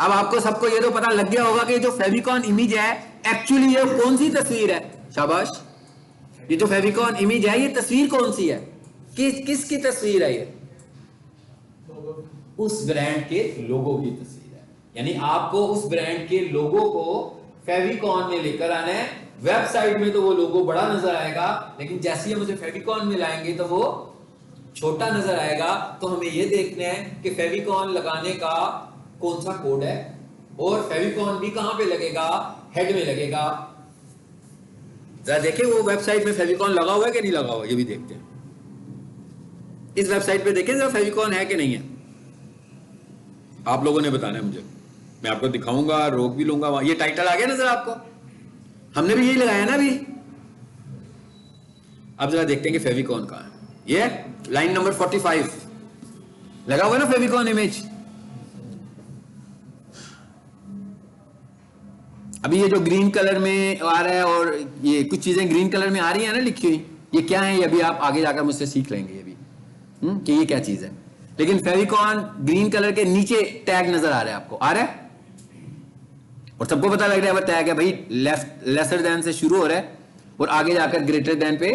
अब आपको सबको ये तो पता लग गया होगा कि जो फेविकॉन इमेज है एक्चुअली ये कौन सी तस्वीर है। शाबाश, ये जो फेविकॉन इमेज है ये तस्वीर कौन सी है? किसकी तस्वीर है? ये उस ब्रांड के लोगो की तस्वीर। यानी आपको उस ब्रांड के लोगो को फेविकॉन में लेकर आना है। वेबसाइट में तो वो लोगो बड़ा नजर आएगा, लेकिन जैसे ही हम उसे फेविकॉन में लाएंगे तो वो छोटा नजर आएगा। तो हमें ये देखना है कि फेविकॉन लगाने का कौन सा कोड है और फेविकॉन भी कहां पे लगेगा? हेड में लगेगा। जरा देखिए वो वेबसाइट में फेविकॉन लगा हुआ है कि नहीं लगा हुआ, ये भी देखते हैं। इस वेबसाइट पे देखें जरा फेविकॉन है कि नहीं है। आप लोगों ने बताना है मुझे, मैं आपको दिखाऊंगा, रोक भी लूंगा। वहां ये टाइटल आ गया नजर आपको? हमने भी यही लगाया ना अभी। अब जरा देखते हैं कि फेविकॉन कहां है। ये लाइन नंबर 45 लगा हुआ ना फेविकॉन इमेज। अभी ये जो ग्रीन कलर में आ रहा है और ये कुछ चीजें ग्रीन कलर में आ रही है ना लिखी हुई, ये क्या है? ये अभी आप आगे जाकर मुझसे सीख लेंगे ये भी कि ये क्या चीज है। लेकिन फेविकॉन ग्रीन कलर के नीचे टैग नजर आ रहा है आपको, आ रहा है? और सबको पता लग रहा है टैग है भाई, लेफ्ट लेसर देन से शुरू हो रहा है और आगे जाकर ग्रेटर देन पे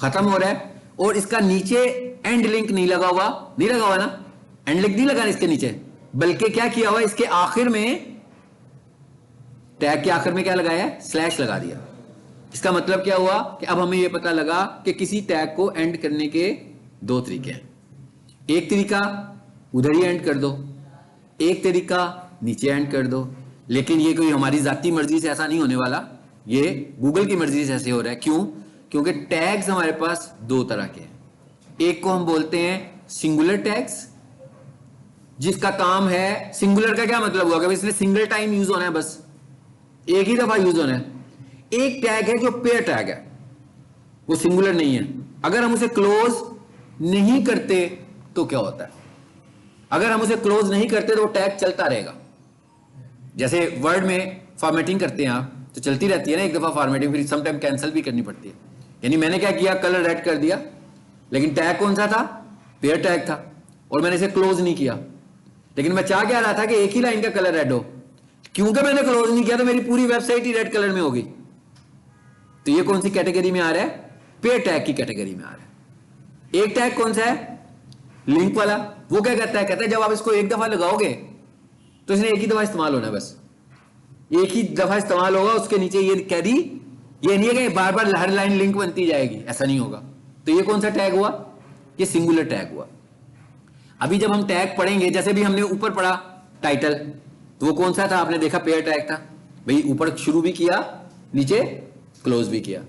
खत्म हो रहा है। और इसका नीचे एंड लिंक नहीं लगा हुआ, नहीं लगा हुआ ना, एंड लिंक नहीं लगा इसके नीचे, बल्कि क्या किया हुआ इसके आखिर में, टैग के आखिर में क्या लगाया है? स्लैश लगा दिया। इसका मतलब क्या हुआ कि अब हमें यह पता लगा कि किसी टैग को एंड करने के दो तरीके हैं। एक तरीका उधर ही एंड कर दो, एक तरीका नीचे एंड कर दो। लेकिन ये कोई हमारी जाती मर्जी से ऐसा नहीं होने वाला, ये गूगल की मर्जी से ऐसे हो रहा है। क्यों? क्योंकि टैग्स हमारे पास दो तरह के हैं। एक को हम बोलते हैं सिंगुलर टैग्स, जिसका काम है, सिंगुलर का क्या मतलब हुआ कि इसने सिंगल टाइम यूज होना है, बस एक ही दफा यूज होना है। एक टैग है जो पेयर टैग है, वो सिंगुलर नहीं है। अगर हम उसे क्लोज नहीं करते तो क्या होता है? अगर हम उसे क्लोज नहीं करते तो वो टैग चलता रहेगा। जैसे वर्ड में फॉर्मेटिंग करते हैं आप, तो चलती रहती है ना एक दफा फॉर्मेटिंग, फिर समटाइम कैंसिल भी करनी पड़ती है। यानी मैंने क्या किया, कलर रेड कर दिया, लेकिन टैग कौन सा था? पेयर टैग था, और मैंने इसे क्लोज नहीं किया। लेकिन मैं चाह क्या रहा था कि एक ही लाइन का कलर रेड हो। क्योंकि मैंने क्लोज नहीं किया तो मेरी पूरी वेबसाइट ही रेड कलर में होगी। तो ये कौन सी कैटेगरी में आ रहा है? पेयर टैग की कैटेगरी में आ रहा है। एक टैग कौन सा है? लिंक वाला। वो क्या कहता है? कहता है जब आप इसको एक दफा लगाओगे तो इसने एक ही दफा इस्तेमाल होना है, बस एक ही दफा इस्तेमाल होगा। उसके नीचे ये कह दी, ये नहीं है कि बार बार हर लाइन लिंक बनती जाएगी, ऐसा नहीं होगा। तो ये कौन सा टैग हुआ? ये सिंगुलर टैग हुआ। अभी जब हम टैग पढ़ेंगे, जैसे भी हमने ऊपर पढ़ा टाइटल, तो वो कौन सा था? आपने देखा पेयर टैग था भाई, ऊपर शुरू भी किया, नीचे क्लोज भी किया।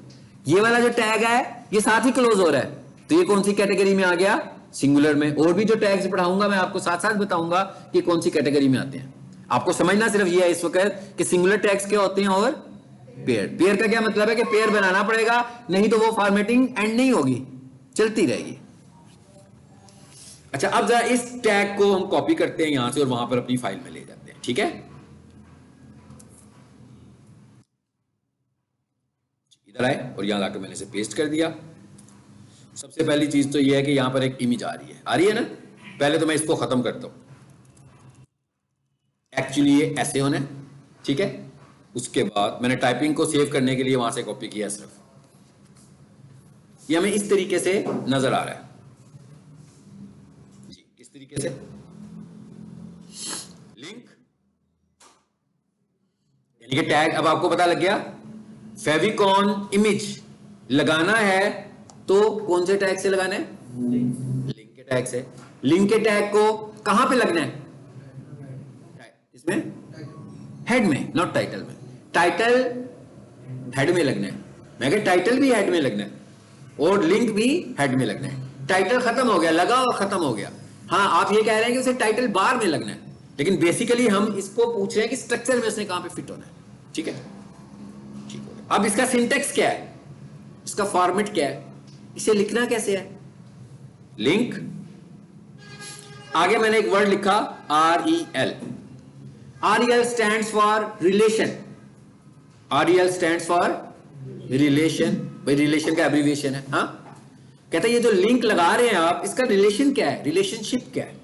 ये वाला जो टैग है ये साथ ही क्लोज हो रहा है, तो ये कौन सी कैटेगरी में आ गया? सिंगुलर में। और भी जो टैग्स पढ़ाऊंगा मैं आपको साथ साथ बताऊंगा कि कौन सी कैटेगरी में आते हैं। आपको समझना सिर्फ ये है इस वक्त कि सिंगुलर टैग्स क्या होते हैं और पेयर। पेयर का क्या मतलब है कि पेयर बनाना पड़ेगा, नहीं तो वो फॉर्मेटिंग एंड नहीं होगी, चलती रहेगी। अच्छा, अब जरा इस टैग को हम कॉपी करते हैं यहां से और वहां पर अपनी फाइल में ले जाते हैं, ठीक है? इधर आए और यहां लाकर मैंने इसे पेस्ट कर दिया। सबसे पहली चीज तो यह है कि यहां पर एक इमेज आ रही है ना? पहले तो मैं इसको खत्म करता हूं। एक्चुअली ये ऐसे होना है, ठीक है? उसके बाद मैंने टाइपिंग को सेव करने के लिए वहां से कॉपी किया सिर्फ। ये हमें इस तरीके से नजर आ रहा है जी, इस तरीके से लिंक यानी कि टैग। अब आपको पता लग गया फेविकॉन इमेज लगाना है तो कौन से टैग से लगाना है? लिंक के टैग से। लिंक के टैग को कहां पे लगना है? इसमें हेड में, नॉट टाइटल में। टाइटल हेड में लगना है। मैं कह टाइटल भी हेड में लगना है और लिंक भी हेड में लगना है। टाइटल खत्म हो गया, लगा और खत्म हो गया। हाँ, आप ये कह रहे हैं कि उसे टाइटल बार में लगना है, लेकिन बेसिकली हम इसको पूछ रहे हैं कि स्ट्रक्चर में उसने कहां पे फिट होना है, ठीक है? ठीक हो गया। अब इसका सिंटेक्स क्या है, इसका फॉर्मेट क्या है? इसे लिखना कैसे है? लिंक, आगे मैंने एक वर्ड लिखा REL। REL stands for relation. REL stands for relation. भाई रिलेशन का एब्रीविएशन है। हाँ, कहता है ये जो लिंक लगा रहे हैं आप, इसका रिलेशन क्या है, रिलेशनशिप क्या है?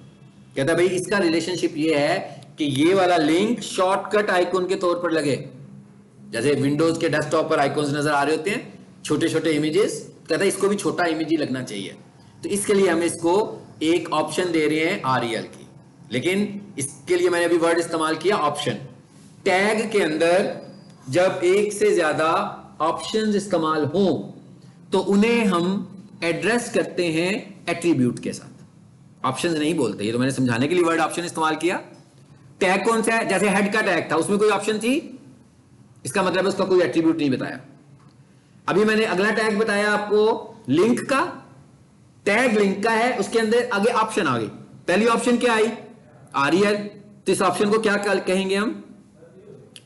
कहता है भाई इसका रिलेशनशिप ये है कि ये वाला लिंक शॉर्टकट आइकॉन के तौर पर लगे। जैसे विंडोज के डेस्कटॉप पर आइकॉन्स नजर आ रहे होते हैं, छोटे छोटे इमेजेस, कहता है इसको भी छोटा इमेज ही लगना चाहिए। तो इसके लिए हम इसको एक ऑप्शन दे रहे हैं REL की, लेकिन इसके लिए मैंने अभी वर्ड इस्तेमाल किया ऑप्शन। टैग के अंदर जब एक से ज्यादा ऑप्शंस इस्तेमाल हो तो उन्हें हम एड्रेस करते हैं एट्रीब्यूट के साथ। ऑप्शंस नहीं बोलते, ये तो मैंने समझाने के लिए वर्ड ऑप्शन इस्तेमाल किया। टैग कौन सा है? जैसे हेड का टैग था, उसमें कोई ऑप्शन थी, इसका मतलब है उसका कोई एट्रीब्यूट नहीं बताया। अभी मैंने अगला टैग बताया आपको लिंक का, टैग लिंक का है, उसके अंदर आगे ऑप्शन आ गई। पहली ऑप्शन क्या आई? REL। तो इस ऑप्शन को क्या कहेंगे हम?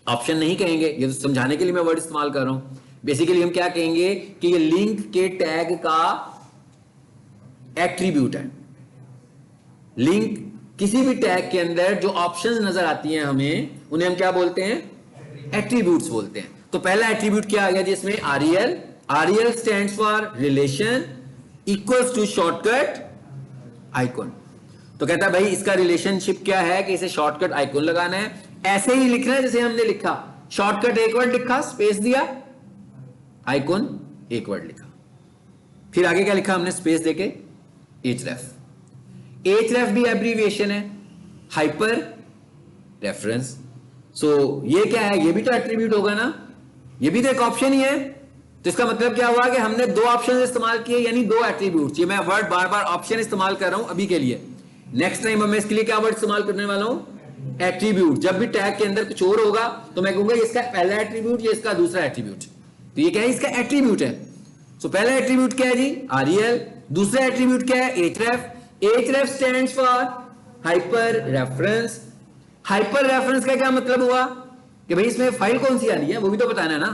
ऑप्शन नहीं कहेंगे, ये तो समझाने के लिए मैं वर्ड इस्तेमाल कर रहा हूं। बेसिकली हम क्या कहेंगे कि ये लिंक के टैग का एट्रीब्यूट है। लिंक किसी भी टैग के अंदर जो ऑप्शंस नजर आती हैं हमें, उन्हें हम क्या बोलते हैं? एट्रीब्यूट्स बोलते हैं। तो पहला एट्रीब्यूट क्या आ गया जिसमें REL। REL stands for relation equals to shortcut icon. तो कहता है भाई इसका रिलेशनशिप क्या है कि इसे शॉर्टकट आइकॉन लगाना है। ऐसे ही लिखना है जैसे हमने लिखा, शॉर्टकट एक वर्ड लिखा, स्पेस दिया, आइकॉन एक वर्ड लिखा, फिर आगे क्या लिखा हमने? स्पेस देके href। href भी एब्रीविएशन है, हाइपर रेफरेंस। सो ये क्या है? ये भी तो एट्रीब्यूट होगा ना, ये भी तो एक ऑप्शन ही है। तो इसका मतलब क्या हुआ कि हमने दो ऑप्शन इस्तेमाल किए, यानी दो एट्रीब्यूट्स। ये मैं वर्ड बार बार ऑप्शन इस्तेमाल कर रहा हूं अभी के लिए, नेक्स्ट टाइम मैं इसके लिए क्या वर्ड इस्तेमाल करने वाला हूं? एट्रीब्यूट। जब भी टैग के अंदर कुछ और होगा तो मैं कहूंगा इसका पहला एट्रीब्यूट, ये इसका दूसरा एट्रीब्यूट। तो ये क्या है? इसका एट्रीब्यूट है। सो पहला एट्रीब्यूट क्या है जी? REL। दूसरा एट्रीब्यूट क्या है? href। href stands for hyper reference. Hyper reference का क्या मतलब हुआ कि भाई इसमें फाइल कौन सी आ रही है वो भी तो बताना है ना।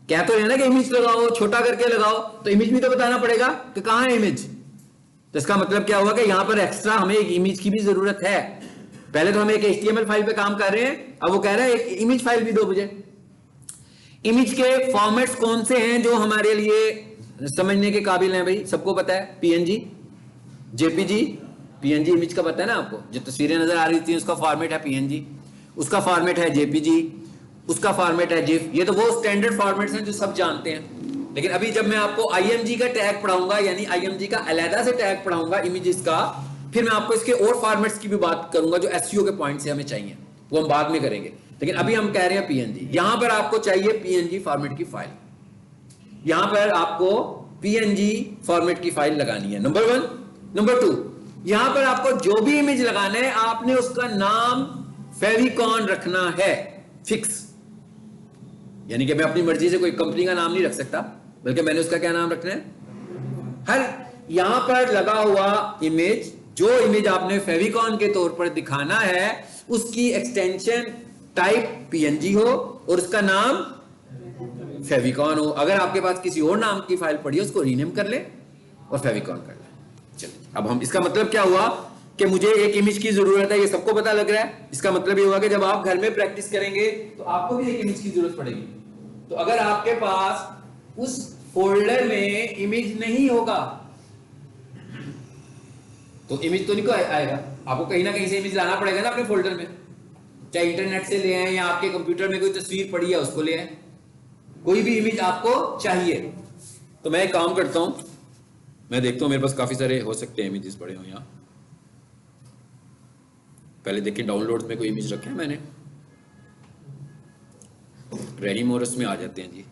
क्या तो है ना कि इमेज लगाओ, छोटा करके लगाओ, तो इमेज भी तो बताना पड़ेगा कि कहां है इमेज। तो इसका मतलब क्या हुआ कि यहां पर एक्स्ट्रा हमें एक इमेज की भी जरूरत है। पहले तो हम एक HTML फाइल पे काम कर रहे हैं, अब वो कह रहा है एक इमेज फाइल भी दो मुझे। इमेज के फॉर्मेट्स कौन से हैं जो हमारे लिए समझने के काबिल हैं? भाई सबको पता है, PNG, JPG। PNG इमेज का पता है ना आपको, जो तस्वीरें नजर आ रही थी उसका फॉर्मेट है PNG, उसका फॉर्मेट है JPG, उसका फॉर्मेट है GIF। ये तो वो स्टैंडर्ड फॉर्मेट्स हैं जो सब जानते हैं। लेकिन अभी जब मैं आपको IMG का टैग पढ़ाऊंगा, यानी IMG का अलहदा से टैग पढ़ाऊंगा इमेजेस का, फिर मैं आपको इसके और फॉर्मेट्स की भी बात करूंगा जो SEO के पॉइंट से हमें चाहिए, वो हम बाद में करेंगे। लेकिन अभी हम कह रहे हैं PNG। यहां पर आपको चाहिए PNG फॉर्मेट की फाइल, यहां पर आपको PNG फॉर्मेट की फाइल लगानी है, नंबर 1। नंबर 2, यहां पर आपको जो भी इमेज लगाना है आपने उसका नाम फेविकॉन रखना है फिक्स। यानी कि मैं अपनी मर्जी से कोई कंपनी का नाम नहीं रख सकता, बल्कि मैंने उसका क्या नाम रखना है? हर यहां पर लगा हुआ इमेज, जो इमेज आपने फेविकॉन के तौर पर दिखाना है, उसकी एक्सटेंशन टाइप PNG हो और उसका नाम फेविकॉन हो। अगर आपके पास किसी और नाम की फाइल पड़ी है उसको रीनेम कर ले और फेविकॉन कर ले। चलिए, अब हम इसका मतलब क्या हुआ कि मुझे एक इमेज की जरूरत है, ये सबको पता लग रहा है। इसका मतलब ये हुआ कि जब आप घर में प्रैक्टिस करेंगे तो आपको भी एक इमेज की जरूरत पड़ेगी। तो अगर आपके पास उस फोल्डर में इमेज नहीं होगा तो इमेज तो नहीं आएगा, आपको कहीं ना कहीं से इमेज लाना पड़ेगा ना अपने फोल्डर में। चाहे इंटरनेट से ले आए या आपके कंप्यूटर में कोई तस्वीर पड़ी है उसको ले आए, कोई भी इमेज आपको चाहिए। तो मैं एक काम करता हूं, मैं देखता हूं मेरे पास काफी सारे हो सकते हैं इमेजेस पड़े हो यहां। पहले देखिए डाउनलोड्स में कोई इमेज रखे हैं मैंने, रेनिमोरस में आ जाते हैं जी।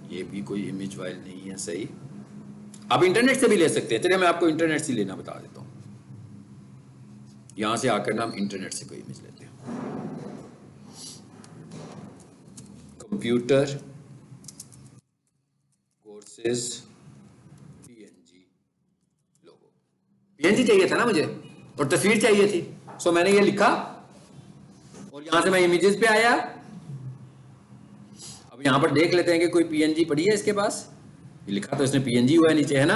ये भी कोई इमेज फाइल नहीं है, सही। आप इंटरनेट से भी ले सकते हैं, चलिए मैं आपको इंटरनेट से लेना बता देता हूं। यहां से आकर ना हम इंटरनेट से कोई इमेज लेते हैं। कंप्यूटर कोर्सेज PNG लोगो, PNG चाहिए था ना मुझे, और तस्वीर चाहिए थी, सो मैंने ये लिखा और यहां से मैं इमेजेस पे आया। अब यहां पर देख लेते हैं कि कोई पीएनजी पड़ी है इसके पास। ये लिखा तो इसने पीएनजी हुआ है नीचे, है ना।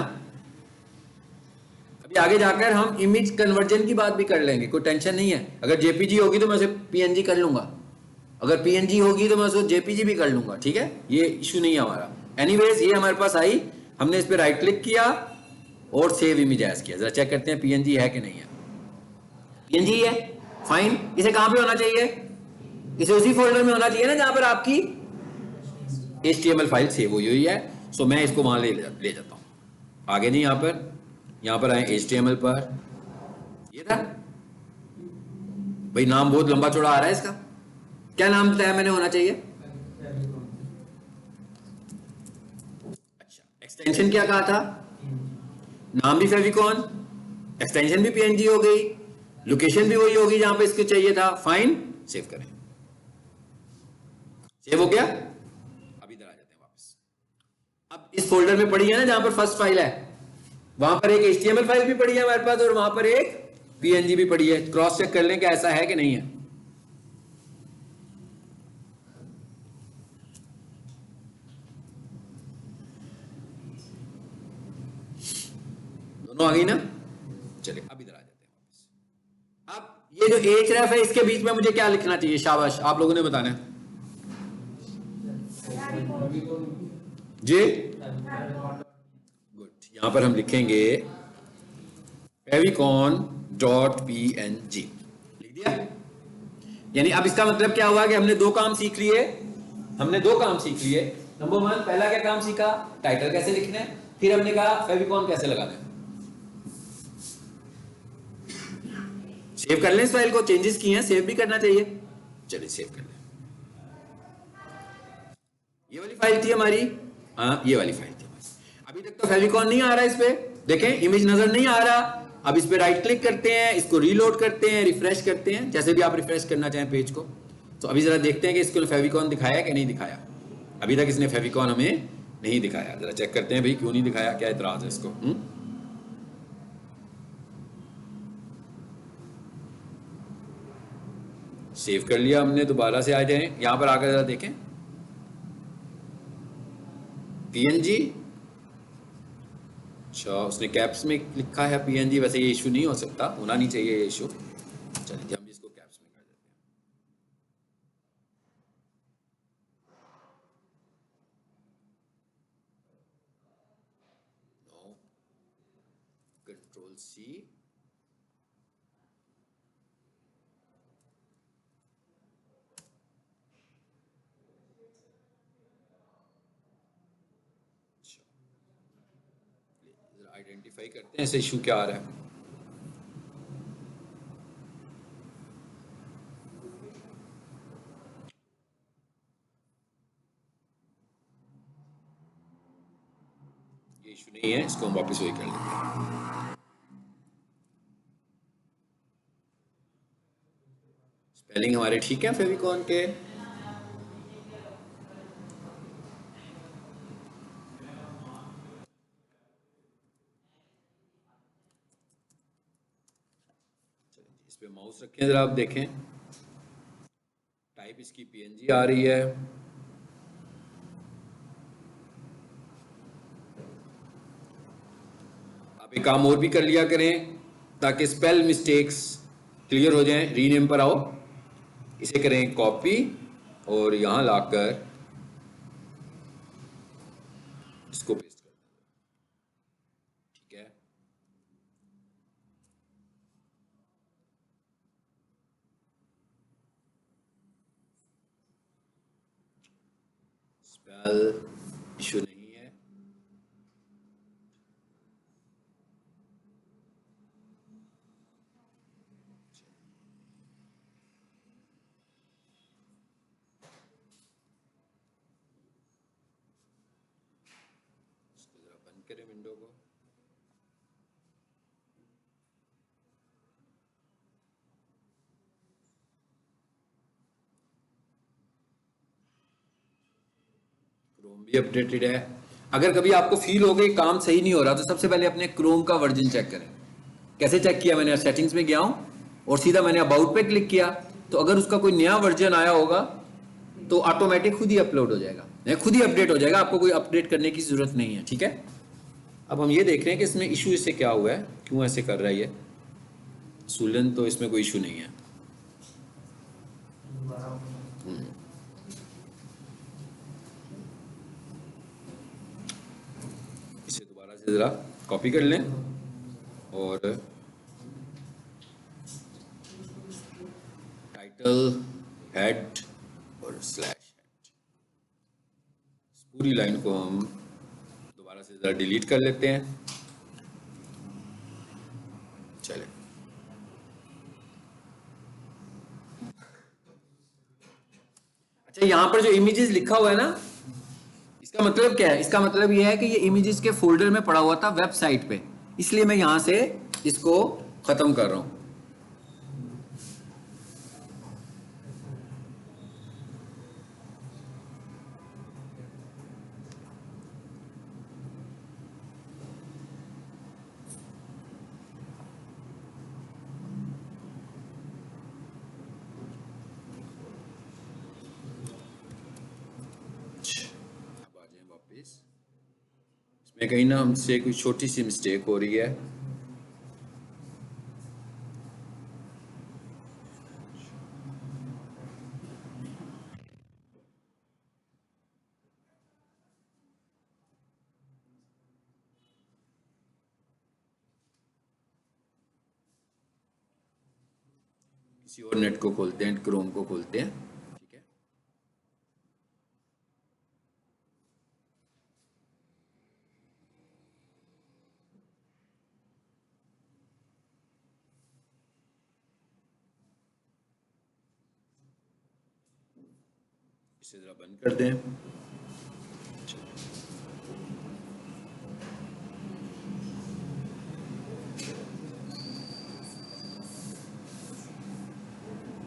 अभी आगे जाकर हम इमेज कन्वर्जन की बात भी कर लेंगे, कोई टेंशन नहीं है। अगर जेपीजी होगी तो मैं उसे पीएनजी कर लूंगा, अगर पीएनजी होगी तो मैं उसको जेपीजी भी कर लूंगा, ठीक है, ये इशू नहीं है हमारा। एनीवेज ये हमारे पास आई, हमने इस पर राइट क्लिक किया और सेव इमेज एज किया। जरा चेक करते हैं पीएनजी है कि नहीं है। पीएनजी है, फाइन। इसे कहां पे होना चाहिए? इसे उसी फोल्डर में होना चाहिए ना जहां पर आपकी HTML फाइल सेव हुई हुई है। सो मैं इसको वहां ले जाता हूं। आगे नहीं, यहां पर आए HTML पर, ये था भाई। नाम बहुत लंबा चौड़ा आ रहा है इसका, क्या नाम बताया मैंने होना चाहिए? अच्छा, एक्सटेंशन क्या कहा था? नाम भी फेविकॉन, एक्सटेंशन भी पीएनजी हो गई, लोकेशन भी वही होगी जहां पे इसको चाहिए था। फाइन, सेव करें। सेव हो गया। अब इधर आ जाते हैं वापस। अब इस फोल्डर में पड़ी है ना जहां पर फर्स्ट फाइल है, वहां पर एक HTML फाइल भी पड़ी है हमारे पास और वहां पर एक पीएनजी भी पड़ी है। क्रॉस चेक कर लें कि ऐसा है कि नहीं है। दोनों आ गई ना। चलिए अब इधर आ जाते हैं वापस। अब ये जो href है इसके बीच में मुझे क्या लिखना चाहिए? शाबाश, आप लोगों ने बताना है जी। गुड, यहां पर हम लिखेंगे favicon.png, लिख दिया। यानी अब इसका मतलब क्या हुआ कि हमने दो काम सीख लिए। नंबर 1, पहला क्या काम सीखा? टाइटल कैसे लिखना है। फिर हमने कहा फेविकॉन कैसे लगाना है। सेव कर लें इस फाइल को, चेंजेस किए हैं, सेव भी करना चाहिए। चलिए सेव कर लें। ये वाली फाइल थी हमारी, हाँ ये वाली फाइल थी हमारी। अभी तक तो फेविकॉन नहीं आ रहा इस पे, देखें इमेज नजर नहीं आ रहा। अब इस पे राइट क्लिक करते हैं, इसको रीलोड करते हैं, रिफ्रेश करते हैं, जैसे भी आप रिफ्रेश करना चाहें पेज को। तो अभी जरा देखते हैं कि इसको फेविकॉन दिखाया कि नहीं दिखाया। अभी तक इसने फेविकॉन हमें नहीं दिखाया। जरा चेक करते हैं भाई क्यों नहीं दिखाया, क्या इतराज है इसको। सेव कर लिया हमने, दोबारा से आ जाएं, यहां पर आकर जरा देखें पीएनजी। अच्छा, उसने कैप्स में लिखा है पीएनजी। वैसे ये इशू नहीं हो सकता, होना नहीं चाहिए ये इशू। चलिए हम इसको कैप्स में कर देते हैं। नो, Ctrl+C, आइडेंटिफाई करते हैं इसे इशू क्या आ रहा है। ये इशू नहीं है, इसको हम वापस वही कर लेते हैं। स्पेलिंग हमारे ठीक है फेविकॉन के। इस पे माउस रखें, जरा आप देखें, टाइप इसकी पीएनजी आ रही है। आप एक काम और भी कर लिया करें ताकि स्पेल मिस्टेक्स क्लियर हो जाएं। रीनेम पर आओ, इसे करें कॉपी और यहां लाकर इसको पेस्ट कर दें, ठीक है। स्पेल इशू नहीं है। इसको जरा बंद करें विंडो को। क्रोम भी अपडेटेड है। अगर कभी आपको फील हो गई काम सही नहीं हो रहा तो सबसे पहले अपने क्रोम का वर्जन चेक करें कैसे चेक किया मैंने? सेटिंग्स में गया हूं और सीधा मैंने अबाउट पे क्लिक किया, तो अगर उसका कोई नया वर्जन आया होगा तो ऑटोमेटिक खुद ही अपलोड हो जाएगा, खुद ही अपडेट हो जाएगा, आपको कोई अपडेट करने की जरूरत नहीं है। ठीक है, अब हम ये देख रहे हैं कि इसमें इशू इससे क्या हुआ है, क्यों ऐसे कर रहा है ये। सूलन तो इसमें कोई इशू नहीं है। इसे दोबारा से जरा कॉपी कर लें और टाइटल, हेड और स्लैश हेड, पूरी लाइन को हम दोबारा से जरा डिलीट कर लेते हैं। चले, अच्छा यहां पर जो इमेजेस लिखा हुआ है ना, इसका मतलब क्या है? इसका मतलब यह है कि ये इमेजेस के फोल्डर में पड़ा हुआ था वेबसाइट पे, इसलिए मैं यहां से इसको खत्म कर रहा हूं। इसमें कहीं ना हमसे कोई छोटी सी मिस्टेक हो रही है। किसी और नेट को खोलते हैं, क्रोम को खोलते हैं। ठीक है, इसे जरा बंद कर दें।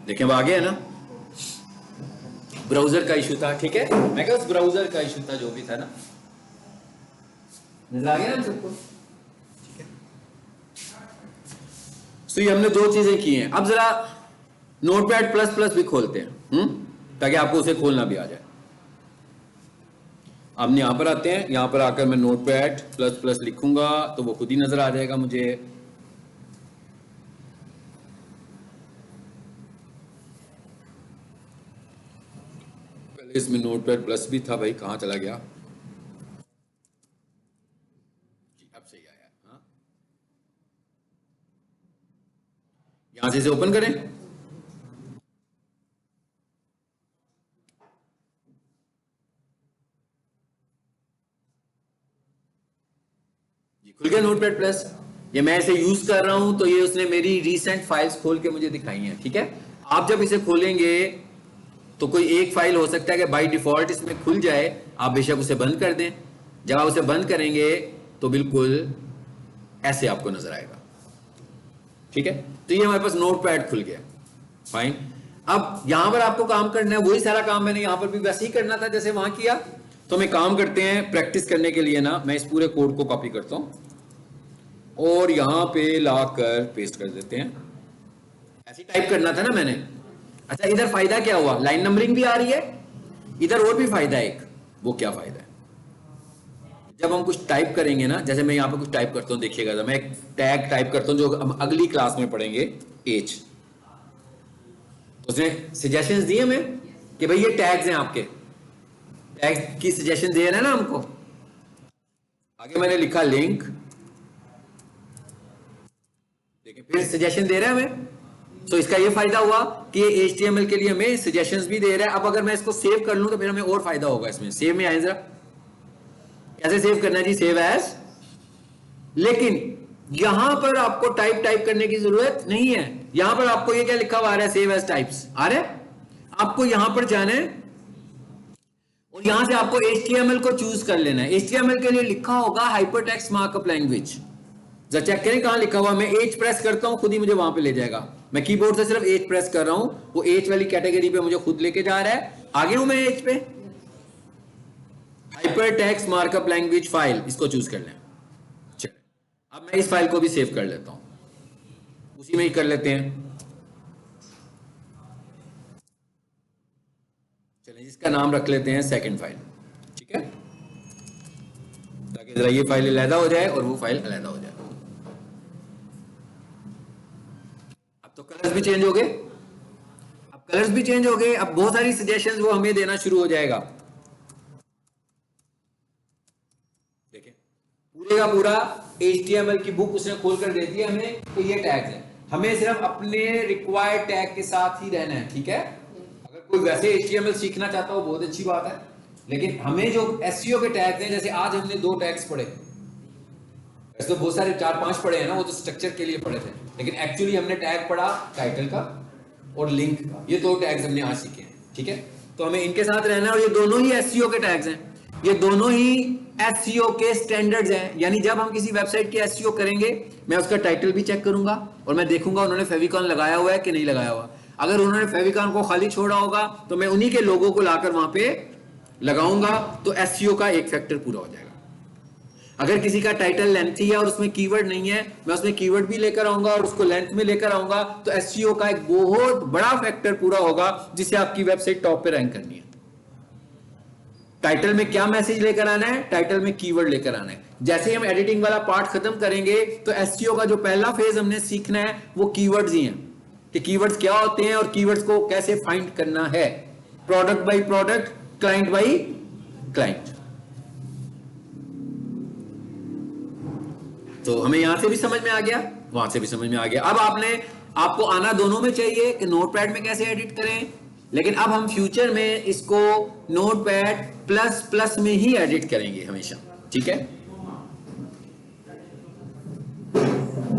देखें अब आ गया ना, ब्राउजर का इशू था। ठीक है, मैं क्या उस ब्राउजर का इशू था, जो भी था ना, नजर आ गया ना सबको। ठीक है, तो ये हमने दो चीजें की हैं। अब जरा नोटपैड प्लस प्लस भी खोलते हैं, ताकि आपको उसे खोलना भी आ जाए। अब यहां पर आते हैं, यहां पर आकर मैं नोटपैड प्लस प्लस लिखूंगा तो वो खुद ही नजर आ जाएगा मुझे। इसमें नोटपैड प्लस भी था भाई, कहां चला गया? अब सही आया। हाँ, यहां से इसे ओपन करें। खुल गया नोटपैड प्लस। ये मैं इसे यूज कर रहा हूं तो ये उसने मेरी रीसेंट फाइल्स खोल के मुझे दिखाई हैं। ठीक है, आप जब इसे खोलेंगे तो कोई एक फाइल हो सकता है कि बाय डिफॉल्ट इसमें खुल जाए, आप बेशक उसे बंद कर दें। जब आप उसे बंद करेंगे तो बिल्कुल ऐसे आपको नजर आएगा। ठीक है, तो ये हमारे पास नोटपैड खुल गया। फाइन, अब यहां पर आपको काम करना है, वही सारा काम मैंने यहां पर भी वैसे ही करना था जैसे वहां किया। तो हम काम करते हैं, प्रैक्टिस करने के लिए ना, मैं इस पूरे कोड को कॉपी करता हूं और यहां पे लाकर पेस्ट कर देते हैं। ऐसे टाइप करना था ना मैंने। अच्छा, इधर फायदा क्या हुआ? लाइन नंबरिंग भी आ रही है। इधर और भी फायदा है एक। वो क्या फायदा है? जब हम कुछ टाइप करेंगे ना, जैसे मैं यहाँ पे कुछ टाइप करता हूँ, देखिएगा, मैं एक टैग टाइप करता हूँ जो हम अगली क्लास में पढ़ेंगे, एज। उसने सजेशंस दिए हमें कि भाई ये टैग्स हैं आपके, टैग की सजेशन दे रहे हैं ना हमको। आगे मैंने लिखा लिंक, देखिए फिर सजेशन दे रहा है हमें। तो इसका ये फायदा हुआ कि ये HTML के लिए हमें सजेशंस भी दे रहा है। अब अगर मैं इसको सेव कर लूं तो फिर हमें और फायदा होगा इसमें। सेव में आए जरा, कैसे सेव करना है जी? Save as. लेकिन यहां पर आपको टाइप करने की जरूरत नहीं है। यहां पर आपको ये क्या लिखा हुआ आ रहा है? सेव एज टाइप्स आ रहा है। आपको यहां पर जाना है और यहां से आपको HTML को चूज कर लेना है। HTML के लिए लिखा होगा हाइपरटेक्स्ट मार्कअप लैंग्वेज। जरा चेक करें कहां लिखा हुआ। मैं H प्रेस करता हूं, खुद ही मुझे वहां पे ले जाएगा। मैं कीबोर्ड से सिर्फ H प्रेस कर रहा हूं, वो H वाली कैटेगरी पे मुझे खुद लेके जा रहा है। आगे हूं मैं H पे। हाइपरटेक्स्ट मार्कअप लैंग्वेज फाइल, इसको चूज कर लें। चलिए, अब मैं इस फाइल को भी सेव कर लेता हूं। उसी में ही कर लेते हैं। चलिए जिसका नाम रख लेते हैं सेकंड फाइल, ठीक है, ताकि जरा ये फाइल अलहदा हो जाए और वो फाइल अलहदा हो जाए। अब तो कलर्स भी चेंज हो गए, अब कलर्स भी चेंज हो गए, अब बहुत सारी सजेशंस वो हमें देना शुरू हो जाएगा। देखिए पूरे का पूरा HTML की बुक उसने खोल कर दे दी हमें कि ये टैग्स है, हमें सिर्फ अपने रिक्वायर्ड टैग के साथ ही रहना है, ठीक है। अगर कोई वैसे HTML सीखना चाहता हो बहुत अच्छी बात है, लेकिन हमें जो SEO के टैग्स हैं, जैसे आज हमने 2 टैग्स पढ़े, वैसे तो बहुत सारे 4-5 पढ़े हैं ना, वो तो स्ट्रक्चर के लिए पढ़े थे, लेकिन एक्चुअली हमने टैग पढ़ा टाइटल का और लिंक का, ये 2 टैग्स हमने आज सीखे हैं, ठीक है। तो हमें इनके साथ रहना है और ये दोनों ही SEO के टैग्स हैं, ये दोनों ही SEO के स्टैंडर्ड्स हैं। यानी जब हम किसी वेबसाइट की SEO करेंगे, मैं उसका टाइटल भी चेक करूंगा और मैं देखूंगा उन्होंने फेविकॉन लगाया हुआ है कि नहीं लगाया हुआ। अगर उन्होंने फेविकॉन को खाली छोड़ा होगा तो मैं उन्हीं के लोगों को लाकर वहां पे लगाऊंगा, तो SEO का एक फैक्टर पूरा हो जाएगा। अगर किसी का टाइटल लेंथी है और उसमें कीवर्ड नहीं है, मैं उसमें कीवर्ड भी लेकर आऊंगा और उसको लेंथ में लेकर आऊंगा, तो SEO का एक बहुत बड़ा फैक्टर पूरा होगा, जिससे आपकी वेबसाइट टॉप पे रैंक करनी है। टाइटल में क्या मैसेज लेकर आना है, टाइटल में कीवर्ड लेकर आना है। जैसे हम एडिटिंग वाला पार्ट खत्म करेंगे तो SEO का जो पहला फेज हमने सीखना है वो कीवर्ड्स ही हैं, कि कीवर्ड्स क्या होते हैं और कीवर्ड्स को कैसे फाइंड करना है, product by product, client by client. तो हमें यहां से भी समझ में आ गया, वहां से भी समझ में आ गया। अब आपको आना दोनों में चाहिए कि नोटपैड में कैसे एडिट करें, लेकिन अब हम फ्यूचर में इसको नोटपैड प्लस में ही एडिट करेंगे हमेशा, ठीक है।